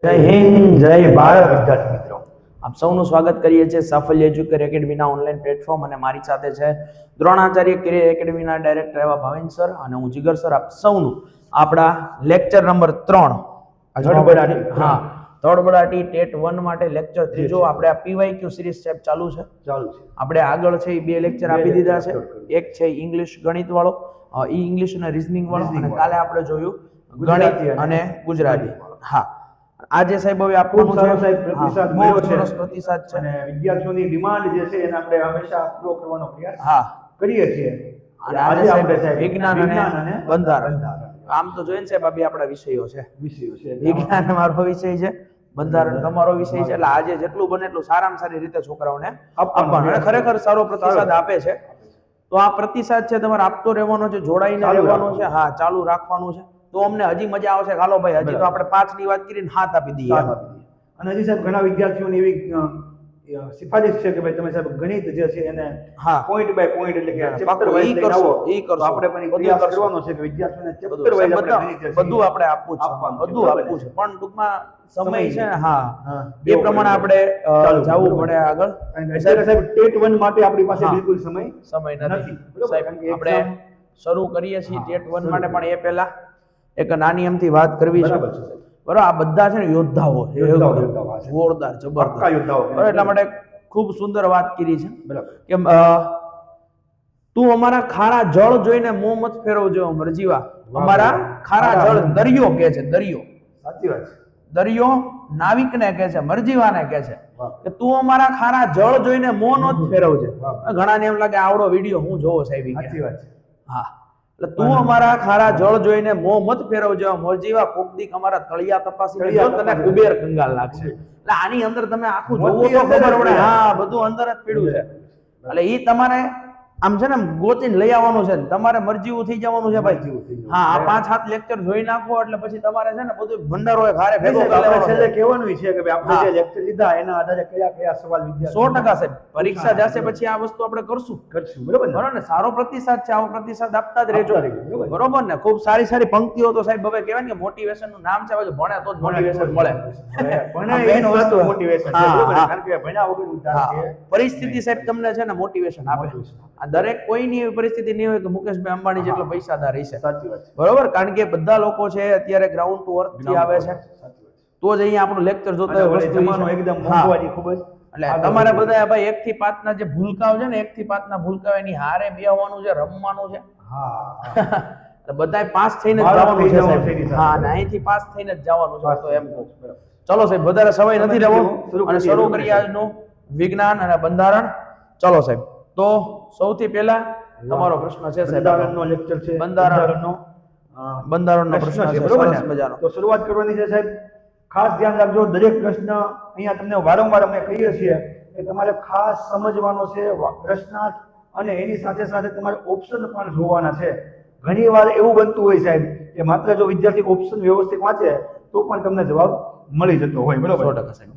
જય હિન્દ, જય ભારત વિદ્યાર્થી મિત્રો, આપ સૌનું સ્વાગત કરીએ છીએ સાફલ્ય એજ્યુકેર એકેડમીના ઓનલાઈન પ્લેટફોર્મ અને મારી સાથે છે દ્રોણાચાર્ય કેરિયર એકેડમીના ડાયરેક્ટર એવા ભાવિન સર અને હું જીગર સર. આપ સૌનું આપણા લેક્ચર નંબર 3 તડબડાટી ટેટ 1 માટે લેક્ચર ત્રીજો આપણે આ પીવાયક્યુ સિરીઝ સાહેબ ચાલુ છે. આપણે આગળ છે એ બે લેક્ચર આપી દીધા છે. એક છે ઇંગ્લિશ ગણિત વાળો, ઇંગ્લિશ અને રીઝનિંગ વાળો, અને કાલે આપણે જોયું ગણિત અને ગુજરાતી. હા, આજે સાહેબ હવે આપણું પ્રતિસાદ છે અને વિદ્યાર્થીઓની ડિમાન્ડ જે છે એને આપણે હંમેશા પૂરો કરવાનો પ્રયાસ કરીએ છીએ. અને આજે આપણે વિજ્ઞાન અને બંધારણ. આમ તો જોઈએ ને સાહેબ, આ બે આપણા વિષયો છે. વિજ્ઞાન મારો વિષય છે, બંધારણ તમારો વિષય છે. એટલે આજે જેટલું બને એટલું સારામાં સારી રીતે છોકરાઓને આપવાનું, અને ખરેખર સારો પ્રતિસાદ આપે છે. તો આ પ્રતિસાદ છે તમારે આપતો રહેવાનો છે, જોડાઈને રહેવાનું છે, હા ચાલુ રાખવાનું છે. તો અમને હજી મજા આવશે. હાલો ભાઈ, હજી તો આપણે 5 ની વાત કરીને 7 આપી દઈએ. અને હજી સાહેબ ઘણા વિદ્યાર્થીઓની એવી સિફારિશ છે કે ભાઈ તમે સાહેબ ગણિત જે છે એને પોઈન્ટ બાય પોઈન્ટ એટલે કે ચેપ્ટર વાઇઝ લઈને આવો. આપણે પણ પ્રયાસ કરવાનો છે કે વિદ્યાર્થીઓને ચેપ્ટર વાઇઝ બધું આપણે આપવું છે, બધું આપવું છે. પણ ટૂંકમાં સમય છે ને, હા એ પ્રમાણે આપણે જવું પડે આગળ. સાહેબ ટેટ 1 માટે આપણી પાસે બિલકુલ સમય નથી. આપણે શરૂ કરીએ છીએ ટેટ 1 માટે, પણ એ પહેલા એક નાની એમથી વાત કરવી છે. બરાબર, આ બધા છે ને યોદ્ધાઓ, જોરદાર જબરદસ્ત. એટલા માટે ખૂબ સુંદર વાત કરી છે કે તું અમારા ખારા જળ જોઈને મોં મત ફેરવજો મરજીવા. અમારા ખારા જળ, દરિયો કે છે, દરિયો. સાચી વાત છે. દરિયો નાવિકને કહે છે, મરજીવાને કહે છે કે તું અમારા ખારા જળ જોઈને મોં ન ફેરવજે. ઘણાને એમ લાગે આવડો વિડીયો હું જોવો સાહેબ. સાચી વાત છે. હા, એટલે તું અમારા ખારા જળ જોઈને મોં મત ફેરવજો મોરજીવા. કોકદીક અમારા તળિયા તપાસી જો તને કુબેર કંગાલ લાગશે. એટલે આની અંદર તમે આખું જોવો તો ખબર પડે. હા, બધું અંદર જ પીડ્યું છે. એટલે ઈ તમારે આમ છે ને ગોતીને લઈ આવવાનું છે, તમારે મરજીવું થઈ જવાનું છે ભાઈ. હા, આ 5-7 લેક્ચર જોઈ નાખો એટલે પછી તમારે છે ને બધું ભંડારો ઘારે ભેગો કરી લેવાનો. છેલ્લે કહેવાનું છે કે ભાઈ આપણે જે લેક્ચર લીધા એના આધારે કયા સવાલ વિદ્યાર્થી 100% સાહેબ પરીક્ષા જશે પછી આ વસ્તુ આપણે કરશું. બરોબર ને? સારો પ્રતિસાદ છે, આવો પ્રતિસાદ આપતા જ રહેજો. બરોબર ને? ખૂબ સારી સારી પંક્તિઓ તો સાહેબ હવે કહેવાય ને મોટિવેશન નું નામ છે, ભણે તો જ મોટિવેશન મળે. પરિસ્થિતિ સાહેબ તમને છે ને મોટિવેશન આપે. આ દરેક કોઈની એવી પરિસ્થિતિ નહીં હોય કે મુકેશભાઈ અંબાણી જેટલો પૈસાદાર હશે. બરોબર? કારણ કે બધા લોકો છે અત્યારે ગ્રાઉન્ડ ટુ અર્થ થી આવે છે, તો જ અહીંયા આપણું લેક્ચર જોતા હોય. વસ્તુ એકદમ મોંઘવારી ખૂબ જ. એટલે તમારે બધા ભાઈ 1 થી 5 ના જે ભૂલકાઓ છે ને, 1 થી 5 ના ભૂલકાઓ એની હારે બેહવાનું છે, રમવાનું છે. હા, બધાય પાસ થઈને જ જવાનું છે સાહેબ. હા, અને અહીંથી પાસ થઈને જ જવાનું છે. તો એમ કહું. ચલો સાહેબ, વધારે સમય નથી લેવો અને શરૂ કરીએ આજનું વિજ્ઞાન અને બંધારણ. ચલો સાહેબ, તો સૌથી પહેલા તમારો પ્રશ્ન છે સાહેબ. બંધારણનો લેક્ચર છે. બંધારણનો પ્રશ્ન છે. સરસ મજાનો. તો શરૂઆત કરવાની છે સાહેબ. ખાસ ધ્યાન રાખજો, દરેક પ્રશ્ન અહીંયા તમને વારંવાર અમે કહીએ છીએ કે તમારે ખાસ સમજવાનો છે પ્રશ્નાર્થ, અને એની સાથે સાથે તમારે ઓપ્શન પણ જોવાના છે. ઘણી વાર એવું બનતું હોય સાહેબ કે માત્ર જો વિદ્યાર્થી ઓપ્શન વ્યવસ્થિત વાંચે તો પણ તમને જવાબ મળી જતો હોય. બરોબર?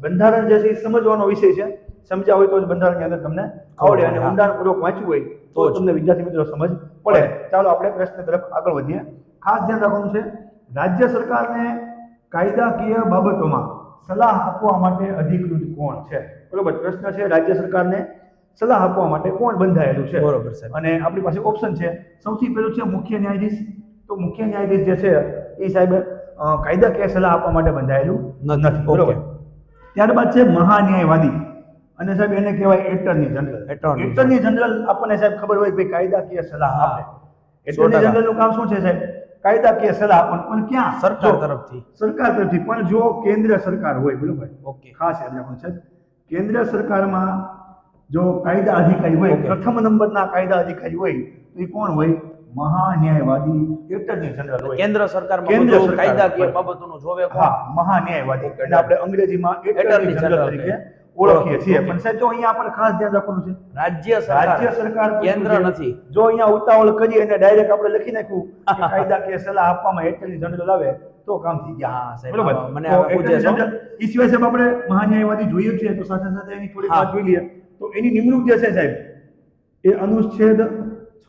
બંધારણ જે છે એ સમજવાનો વિષય છે. સમજ્યા હોય તો જ બંધારણની અંદર તમને આવડે, અને ઊંડાણપૂર્વક વાંચવું હોય તો તમને વિદ્યાર્થી મિત્રો સમજ પડે. ચાલો આપણે પ્રશ્ન તરફ આગળ વધીએ. ખાસ ધ્યાન રાખવાનું છે, રાજ્ય સરકારને કાયદાકીય બાબતોમાં સલાહ આપવા માટે અધિકૃત કોણ છે? બરોબર, પ્રશ્ન છે રાજ્ય સરકારને સલાહ આપવા માટે કોણ બંધાયેલું છે? બરોબર સાહેબ. અને આપણી પાસે ઓપ્શન છે. સૌથી પહેલું છે મુખ્ય ન્યાયાધીશ. તો મુખ્ય ન્યાયાધીશ જે છે એ સાહેબ કાયદાકીય સલાહ આપવા માટે બંધાયેલું નથી. બરોબર. ત્યારબાદ છે મહાન્યાયવાદી, અને સાહેબ એને કહેવાય એટર્ની જનરલ. એટર્ની જનરલ આપણને સાહેબ ખબર હોય કે કાયદાકીય સલાહ આપે. એટર્ની જનરલ નું કામ શું છે સાહેબ? કાયદાકીય સલાહ પણ ક્યાં? સરકાર તરફથી. સરકાર તરફથી, પણ જો કેન્દ્ર સરકાર હોય. બરોબર? ઓકે, ખાસ યાદ રાખવાનું છે, કેન્દ્ર સરકારમાં જો કાયદા અધિકારી હોય, પ્રથમ નંબરના કાયદા અધિકારી હોય તો એ કોણ હોય? મહાન્યાયવાદી, એટર્ની જનરલ હોય. કેન્દ્ર સરકારમાં બધું કાયદાકીય બાબતોનું જોવે કોણ? હા, મહાન્યાયવાદી. એટલે આપણે અંગ્રેજીમાં એટર્ની જનરલ તરીકે ઓળખીએ છીએ. પણ સાહેબ જો અહીંયા આપણે ખાસ ધ્યાન રાખવાનું છે, રાજ્ય સરકાર કેન્દ્ર નથી. જો અહીંયા ઉતાવળ કરીએ અને ડાયરેક્ટ આપણે લખી નાખ્યું કે કાયદાકીય સલાહ આપવામાં એટર્ની જનરલ આવે તો કામ થઈ ગયા. બરોબર? મને એ સિવાય સાહેબ આપણે મહાન્યાયવાદી જોઈએ છીએ, તો સાથે સાથે એની થોડી વાત જોઈ લઈએ. તો એની નિમણૂક જે છે સાહેબ એ અનુચ્છેદ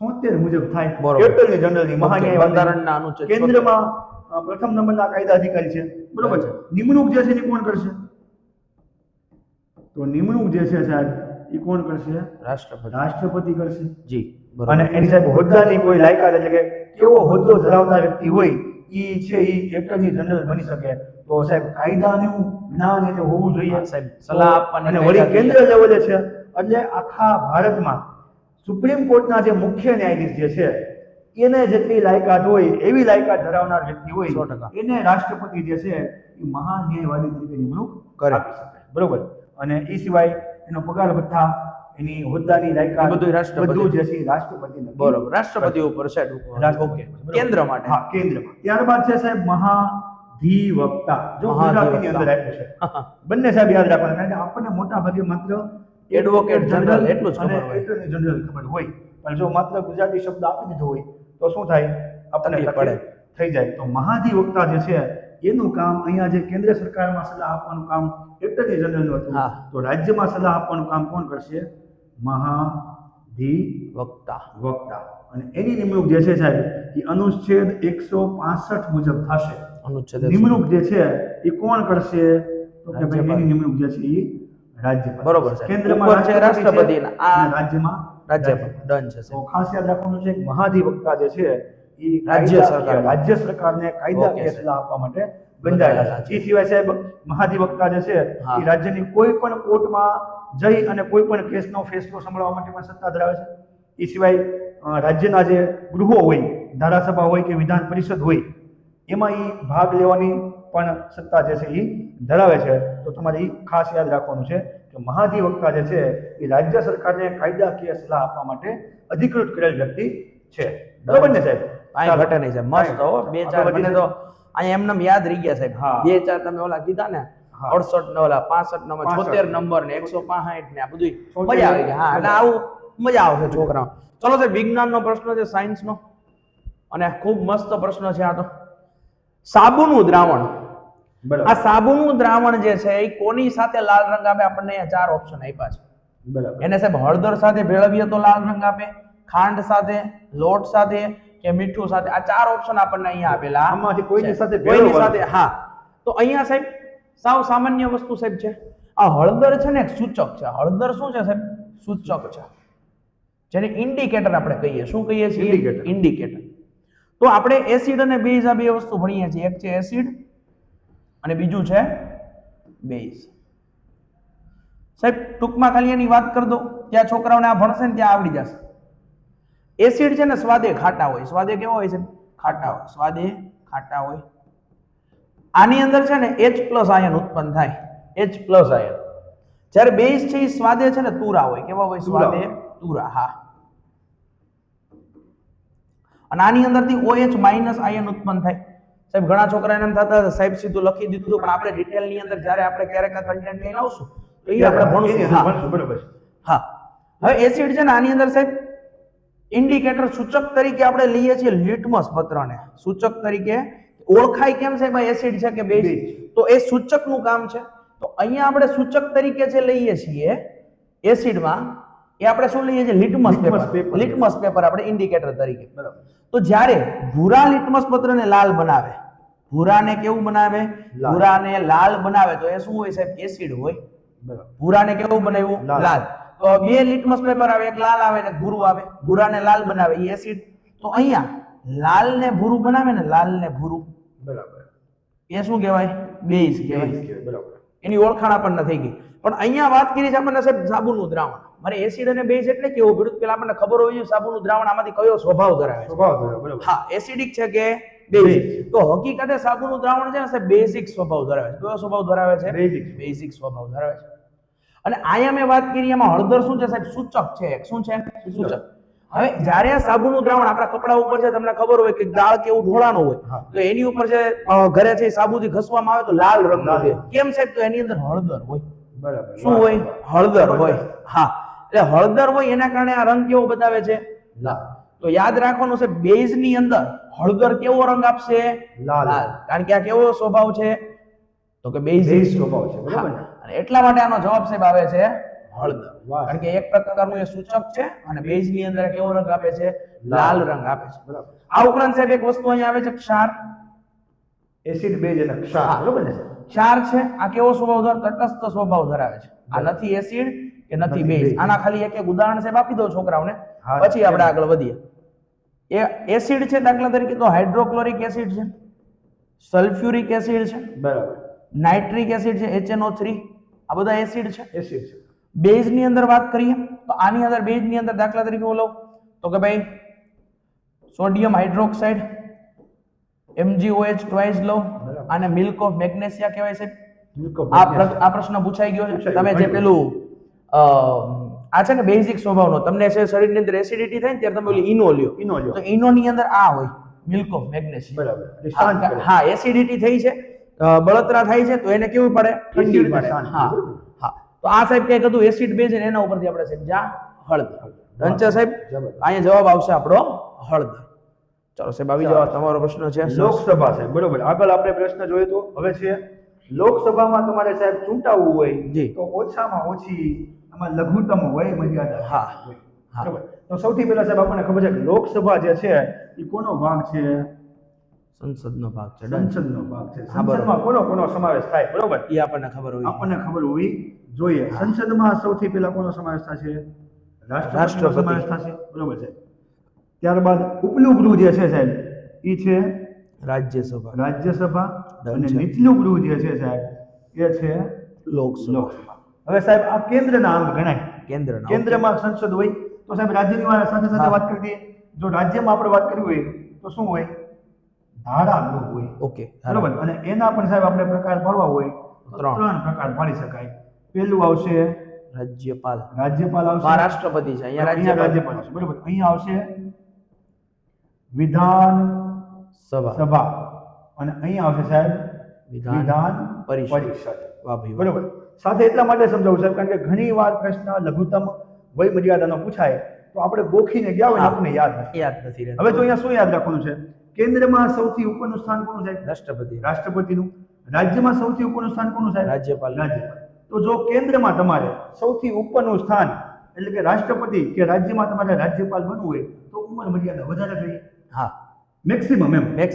76 મુજબ થાય. એટર્ની જનરલની, મહાન્યાયવાદી, કેન્દ્રમાં પ્રથમ નંબરના કાયદા અધિકારી છે, બરોબર છે. અચ્છા. નિમણૂક જે છે એની કોણ કરશે? તો નિમણૂક જે છે સાહેબ એ કોણ કરશે? રાષ્ટ્રપતિ. રાષ્ટ્રપતિ કરશે. જી અને બરોબર. એની સાહેબ હોદ્દાની કોઈ લાયકાત એટલે કે કેવો હોદ્દો ધરાવતા વ્યક્તિ હોય ઈ છે ઈ એટર્ની જનરલ બની શકે. તો સાહેબ કાયદાનું જ્ઞાન એને હોવું જોઈએ. હા, સાહેબ, સલાહ આપવાની અને વળી કાયદાકીય. કેન્દ્ર લેવલે છે એટલે આખા ભારતમાં સુપ્રીમ કોર્ટના જે મુખ્ય ન્યાયાધીશ જે છે એને જેટલી લાયકાત હોય એવી લાયકાત ધરાવનાર વ્યક્તિ હોય 100%. એને રાષ્ટ્રપતિ જે છે એ મહાન્યાયવાદી તરીકે નિમણૂક કરે. આપી શકે. બરોબર. અને એ સિવાય એનો પગાર ભથ્થા, એની હોદ્દાની લાયકાત, એ બધુંય રાષ્ટ્રપતિ. બધું જે છે એ રાષ્ટ્રપતિ નક્કી બરોબર. રાષ્ટ્રપતિ કરે. ઉપર છે રાષ્ટ્રપતિ. ઓકે. બરોબર. કેન્દ્ર માટે. હા, કેન્દ્રમાં. ત્યારબાદ છે સાહેબ મહાધિવક્તા. જો ગુજરાતીની અંદર આપ્યું છે. બંને સાહેબ યાદ રાખવાના, કારણ કે આપણને મોટા ભાગે માત્ર એડવોકેટ જનરલ એટલું જ અને ખબર હોય. એટર્ની જનરલ ખબર હોય, પણ જો માત્ર ગુજરાતી શબ્દ આપી દીધો હોય તો શું થાય? આપણને તકલીફ તકલીફ થઈ જાય. તો મહાધિવક્તા જે છે એનું કામ અહીંયા જે કેન્દ્ર સરકારમાં સલાહ આપવાનું કામ એટર્ની જનરલનું હતું, હા. તો રાજ્યમાં સલાહ આપવાનું કામ કોણ કરશે? વક્તા. મહાધિવક્તા. અને એની નિમણૂક જે છે સાહેબ એ અનુચ્છેદ 165 મુજબ થશે. અનુચ્છેદ નિમણૂક જે છે એ કોણ કરશે? તો કે ભાઈ રાજ્યપાલ. એની નિમણૂક જે છે એ રાજ્યપાલ. બરોબર છે. કેન્દ્રમાં ઉપર છે રાષ્ટ્રપતિ છે અને આ અને રાજ્યમાં રાજ્યપાલ. ડન છે તો સાહેબ. ખાસ યાદ રાખવાનું છે કે મહાધિવક્તા જે છે એ રાજ્ય સરકાર. રાજ્ય સરકારને કાયદાકીય ઓકે, સલાહ આપવા માટે બંધાયેલા છે. એ સિવાય સાહેબ મહાધિવક્તા જે છે હા. એ રાજ્યની કોઈ પણ કોર્ટમાં જઈ અને કોઈ પણ કેસનો ફેસલો સંભળાવવા માટે પણ સત્તા ધરાવે છે. એ સિવાય રાજ્યના જે ગૃહો હોય, ધારાસભા હોય કે વિધાન પરિષદ હોય, એમાં એ ભાગ લેવાની પણ સત્તા જે છે એ ધરાવે છે. તો તમારે એ ખાસ યાદ રાખવાનું છે કે મહાધિવક્તા જે છે એ રાજ્ય સરકારને કાયદાકીય સલાહ આપવા માટે અધિકૃત કરેલ વ્યક્તિ છે. બરોબર ને સાહેબ? કાંઈ ઘટે નહીં સાહેબ. મસ્ત હો. બે ચાર આપણે મને તો અહીંયા એમને યાદ રહી ગયા સાહેબ. હા. બે ચાર તમે ઓલા કીધા ને હા. 68 ને ઓલા 65 ને 65 76 નંબર ને 165 ને આ બધું 76 મજા આવી ગઈ. હા, એટલે આવું મજા આવશે છોકરાઓ. ચલો સાહેબ, વિજ્ઞાનનો પ્રશ્ન છે, સાયન્સનો, અને ખૂબ મસ્ત પ્રશ્ન છે આ તો. સાબુનું દ્રાવણ. બરાબર. આ સાબુનું દ્રાવણ જે છે એ કોની સાથે લાલ રંગ આપે? આપણને અહીંયા ચાર ઓપ્શન આપ્યા છે. બરાબર. એને સાહેબ હળદર સાથે ભેળવીએ તો લાલ રંગ આપે, ખાંડ સાથે, લોટ સાથે કે મીઠું સાથે. આ ચાર ઓપ્શન આપણને અહીંયા આપેલા આમાંથી કોઈની છે. સાથે કોઈની ભેળવવાનું. સાથે. હા, તો અહીંયા સાહેબ સાવ સામાન્ય વસ્તુ સાહેબ છે. આ હળદર છે ને એક સૂચક છે. હળદર શું છે સાહેબ? સૂચક છે, જેને ઇન્ડિકેટર આપણે કહીએ. શું કહીએ છીએ? Indicator. ઇન્ડિકેટર. તો આપણે એસિડ અને બેઝ આ બે વસ્તુ ભણીએ છીએ. એક છે એસિડ અને બીજું છે બેઝ. સાહેબ ટૂંકમાં ખાલી એની વાત કરી દો, ત્યાં છોકરાઓને આ ભણશે ને ત્યાં આવડી જશે. એસિડ છે ને સ્વાદે ખાટા હોય. સ્વાદે કેવો હોય છે? ખાટા હોય. સ્વાદે ખાટા હોય. આની અંદર છે ને H+ આયન ઉત્પન્ન થાય. H+ ion. જ્યારે બેઝ છે એ સ્વાદે છે ને તુરા હોય. કેવા હોય? સ્વાદે તુરા. હા. અને આની અંદરથી OH- આયન ઉત્પન્ન થાય. સાહેબ ઘણા છોકરાને એમ થતા સાહેબ સીધું લખી દીધું, પણ આપણે ડિટેલની અંદર જ્યારે આપણે ક્યારેક આ કન્ટેન્ટ લઈને આવશું તો એ આપણે ભણશું. હા. ભણશું. બરાબર છે. હા. હવે એસિડ છે ને આની અંદર સાહેબ ઇન્ડિકેટર સૂચક તરીકે આપણે લઈએ છીએ લિટમસ પત્રને. સૂચક તરીકે ઓળખાય કેમ સાહેબ આ એસિડ છે કે બેઝ? બેઝ. તો એ સૂચકનું કામ છે. તો અહીંયા આપણે સૂચક તરીકે જે લઈએ છીએ એસિડમાં, એ આપણે શું લઈએ છીએ? Litmus Litmus paper. paper. Litmus paper આપણે ઇન્ડિકેટર તરીકે. બરાબર. તો જ્યારે ભૂરા લિટમસ પત્રને લાલ બનાવે, ભૂરાને કેવું બનાવે? લાલ. ભૂરાને લાલ બનાવે તો એ શું હોય સાહેબ? એસિડ હોય. બરાબર. ભૂરાને કેવું બનાવ્યું? લાલ. લાલ. તો બે લિટમસ પેપર આવે, એક લાલ આવે ને એક ભૂરું આવે. ભૂરાને લાલ બનાવે એ એસિડ. તો અહીંયા લાલ ને ભૂરું બનાવે ને, લાલ ને ભૂરું, બરાબર. એ શું કહેવાય? બેઝ કહેવાય. બેઝ કહેવાય. બરાબર. એની ઓળખાણ આપણને થઈ ગઈ. પણ અહીંયા વાત કરી છે આપણને સાહેબ સાબુનું દ્રાવણ. મારે એસિડ અને બેઝ એટલે કેવું પડ્યું? પેલા આપણને ખબર હોવી જોઈએ સાબુનું દ્રાવણ આમાંથી કયો સ્વભાવ ધરાવે છે. સ્વભાવ ધરાવે. બરાબર. હા, એસિડિક છે કે બેઝિક? Basic. તો હકીકતે સાબુનું દ્રાવણ છે ને સાહેબ બેઝિક સ્વભાવ ધરાવે છે. કયો સ્વભાવ ધરાવે છે? Basic. બેઝિક સ્વભાવ ધરાવે છે. અને અહીંયા મેં વાત કરી એમાં હળદર શું છે સાહેબ? સૂચક છે. એક શું છે? સૂચક. હવે જ્યારે આ સાબુનું દ્રાવણ આપણા કપડા ઉપર છે, તમને ખબર હોય કે દાળ કેવું ઢોળાનું હોય, હા. તો એની ઉપર છે ઘરે છે સાબુથી ઘસવામાં આવે તો લાલ રંગ લાલ. હોય. કેમ સાહેબ? તો એની અંદર હળદર હોય. બરાબર. શું હોય? હળદર હોય. હા, એટલે હળદર હોય એના કારણે આ રંગ કેવો બતાવે છે? લાલ. તો યાદ રાખવાનું છે બેઝ ની અંદર હળદર કેવો રંગ આપશે? લાલ. કારણ કે આ કેવો સ્વભાવ છે? તો કે બેઝિક બેઝ સ્વભાવ છે. બરાબર ને? અને એટલા માટે આનો જવાબ સાહેબ આવે છે હળદર. વાહ. કારણ કે એક પ્રકારનું એ સૂચક છે અને બેઝ ની અંદર કેવો રંગ આપે છે? લાલ રંગ આપે છે. બરાબર. આ ઉપરાંત સાહેબ એક વસ્તુ અહીંયા આવે છે ક્ષાર. એસિડ બેઝ અને ક્ષાર બરોબર ને ક્ષાર છે આ કેવો સ્વભાવ ધરાવે તટસ્થ સ્વભાવ ધરાવે છે આ નથી એસિડ કે નથી બેઝ આના ખાલી એક ઉદાહરણ સાહેબ આપી દો છોકરાઓને પછી આપણે આગળ વધીએ એ એસિડ છે દાખલા તરીકે તો હાઇડ્રોક્લોરિક એસિડ છે સલ્ફ્યુરિક એસિડ છે બરાબર નાઇટ્રિક એસિડ છે HNO3 આ બધા એસિડ છે એસિડ છે બેઝ ની અંદર વાત કરીએ તો આની અંદર બેઝ ની અંદર દાખલા તરીકે હું લઉં તો કે ભાઈ સોડિયમ હાઇડ્રોક્સાઇડ MgOH ટ્વાઇસ લો અને મિલ્ક ઓફ મેગ્નેશિયા કહેવાય છે આ પ્રશ્ન પૂછાઈ ગયો છે તમે જે પેલું આ છે ને બેઝિક સ્વભાવનો તમને છે શરીરની અંદર એસિડિટી થાય ને ત્યારે તમે ઓલી ઈનો લ્યો તો ઈનો ની અંદર આ હોય મિલ્ક ઓફ મેગ્નેશિયા બરાબર હા એસિડિટી થઈ છે બળતરા થાય છે તો એને કેવું પડે ઠંડી પડે હા હા તો આ સાહેબ કઈ કીધું એસિડ બેઝ ને એના ઉપરથી આપણે સમજ્યા હળદર ડન છે સાહેબ અહીંયા જવાબ આવશે આપણો હળદર ચાલો સાહેબ આવી જાવ તમારો પ્રશ્ન છે લોકસભા છે બરોબર આગળ આપણે પ્રશ્ન જોઈએ તો હવે છે લોકસભામાં તમારે સાહેબ ચૂંટાવવું હોય તો ઓછામાં ઓછી આમાં લઘુત્તમ વય મર્યાદા હા બરોબર તો સૌથી પહેલા સાહેબ આપણને ખબર છે કે લોકસભા જે છે એ કોનો ભાગ છે સંસદનો ભાગ છે સંસદનો ભાગ છે સંસદમાં કોનો સમાવેશ થાય બરોબર એ આપણને ખબર હોવી જોઈએ સંસદમાં સૌથી પહેલા કોનો સમાવેશ થશે રાષ્ટ્રપતિનો સમાવેશ થશે બરોબર છે ત્યારબાદ ઉપલું ગૃહ જે છે સાહેબ એ છે રાજ્યસભા અને નીચલું ગૃહ જે છે સાહેબ એ છે લોકસભા હવે સાહેબ આ કેન્દ્રના અંગ ગણાય કેન્દ્રમાં સંસદ હોય તો સાહેબ રાજ્યની સાથે સાથે વાત કરી દઈએ જો રાજ્યમાં આપણે વાત કરવી હોય તો શું હોય ધારાગૃહ હોય ઓકે બરોબર અને એના પણ સાહેબ આપણે પ્રકાર પાડવા હોય તો 3 પ્રકાર પાડી શકાય પહેલું આવશે રાજ્યપાલ આવશે રાષ્ટ્રપતિ છે અહીંયા રાજ્યપાલ આવશે બરોબર અહીંયા આવશે વિધાન સભા અને અહીંયા આવશે સાહેબ વિધાન પરિષદ બરોબર સાથે એટલા માટે સમજાવું સાહેબ કારણ કે ઘણી વાર પ્રશ્ન લઘુત્તમ વય મર્યાદાનો પૂછાય તો આપણે ગોખીને ગયા હોય આપણને યાદ નથી હવે જો અહીંયા શું યાદ રાખવાનું છે કેન્દ્રમાં સૌથી ઉપરનું સ્થાન કોનું સાહેબ રાષ્ટ્રપતિનું રાજ્યમાં સૌથી ઉપરનું સ્થાન કોનું સાહેબ રાજ્યપાલ તો જો કેન્દ્રમાં તમારે સૌથી ઉપરનું સ્થાન એટલે કે રાષ્ટ્રપતિ કે રાજ્યમાં તમારે રાજ્યપાલ બનવું હોય તો ઉંમર મર્યાદા વધારે જોઈએ મેક્સિમમ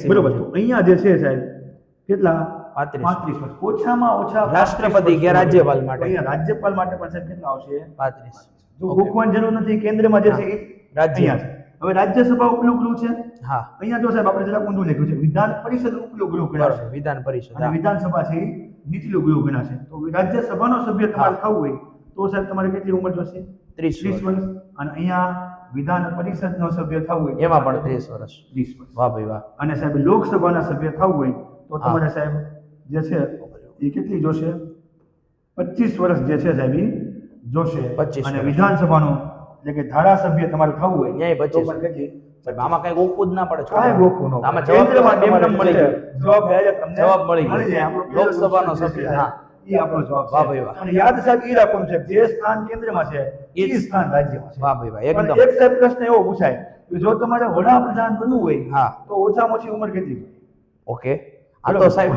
બરોબર તો અહીંયા જે છે સાહેબ કેટલા 35 વર્ષ ઓછામાં ઓછા રાષ્ટ્રપતિ કે રાજ્યપાલ માટે અહીંયા રાજ્યપાલ માટે પણ સાહેબ કેટલા આવશે 35 જો ગોખવાની જરૂર નથી કેન્દ્રમાં જે છે એ રાજ્ય છે હવે રાજ્યસભા ઉપલું ગૃહ છે અહીંયા જો સાહેબ આપણે જરાક ઊંધું લખ્યું છે વિધાન પરિષદ ઉપલું ગૃહ ગણાશે વિધાન પરિષદ અને વિધાનસભા છે એ નીચલું ગૃહ ગણાશે તો રાજ્યસભાનો સભ્ય તમારે થવું હોય તો સાહેબ તમારે કેટલી ઉંમર જોશે 30 વર્ષ અને અહીંયા વિધાન પરિષદનો સભ્ય થવું હોય એમાં પણ 30 વર્ષ વાહ ભાઈ વાહ અને સાહેબ લોકસભાના સભ્ય થવું હોય તો તમારે સાહેબ જે છે એ કેટલી જોશે 25 વર્ષ જે છે સાહેબ એ જોશે અને વિધાનસભાનો એટલે કે ધારાસભ્ય તમારે થવું હોય ન્યાય 25 કેટલી આમાં કઈ ગોખવું જ ના પડે કાંઈ ગોખવું ન આમાં જવાબ મળી ગયો જવાબ મળી ગયો લોકસભાનો સભ્ય એ આપણો જવાબ વાહ ભાઈ વાહ અને યાદ સાહેબ એ રાખવાનું છે જે સ્થાન કેન્દ્રમાં છે એ સ્થાન રાજ્યમાં છે વાહ ભાઈ વાહ એકદમ એક સાહેબ પ્રશ્ન એવો પૂછાય કે જો તમારે વડાપ્રધાન બનવું હોય તો ઓછામાં ઓછી ઉંમર કેટલી ઓકે આ તો સાહેબ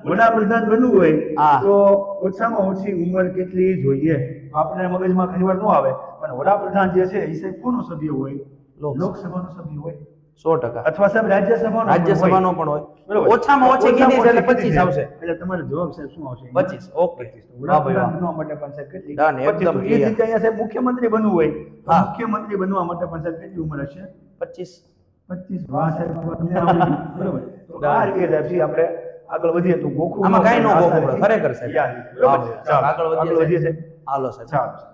વડાપ્રધાન બનવું હોય તો ઓછામાં ઓછી ઉંમર કેટલી જોઈએ આપણે મગજમાં ઘણી વાર ન આવે પણ વડાપ્રધાન જે છે એ સાહેબ કોનો સભ્ય હોય લોકસભાનો સભ્ય હોય 100% અથવા સાહેબ રાજ્યસભાનો પણ હોય ઓછામાં ઓછી કીધી છે એટલે 25 આવશે એટલે તમારો જવાબ સાહેબ શું આવશે 25 ઓકે વડાપ્રધાન બનવા માટે પણ સાહેબ કેટલી ડન એકદમ એ રીતે અહીંયા સાહેબ મુખ્યમંત્રી બનવું હોય તો મુખ્યમંત્રી બનવા માટે પણ સાહેબ કેટલી ઉંમર હશે 25 વાહ સાહેબ બરોબર તો આ રીતે સાહેબ આપણે આગળ વધીએ તો ગોખું આમાં કાઈ નો ગોખું ખરેખર સાહેબ બરોબર આગળ વધીએ સાહેબ હાલો સાહેબ ચાલો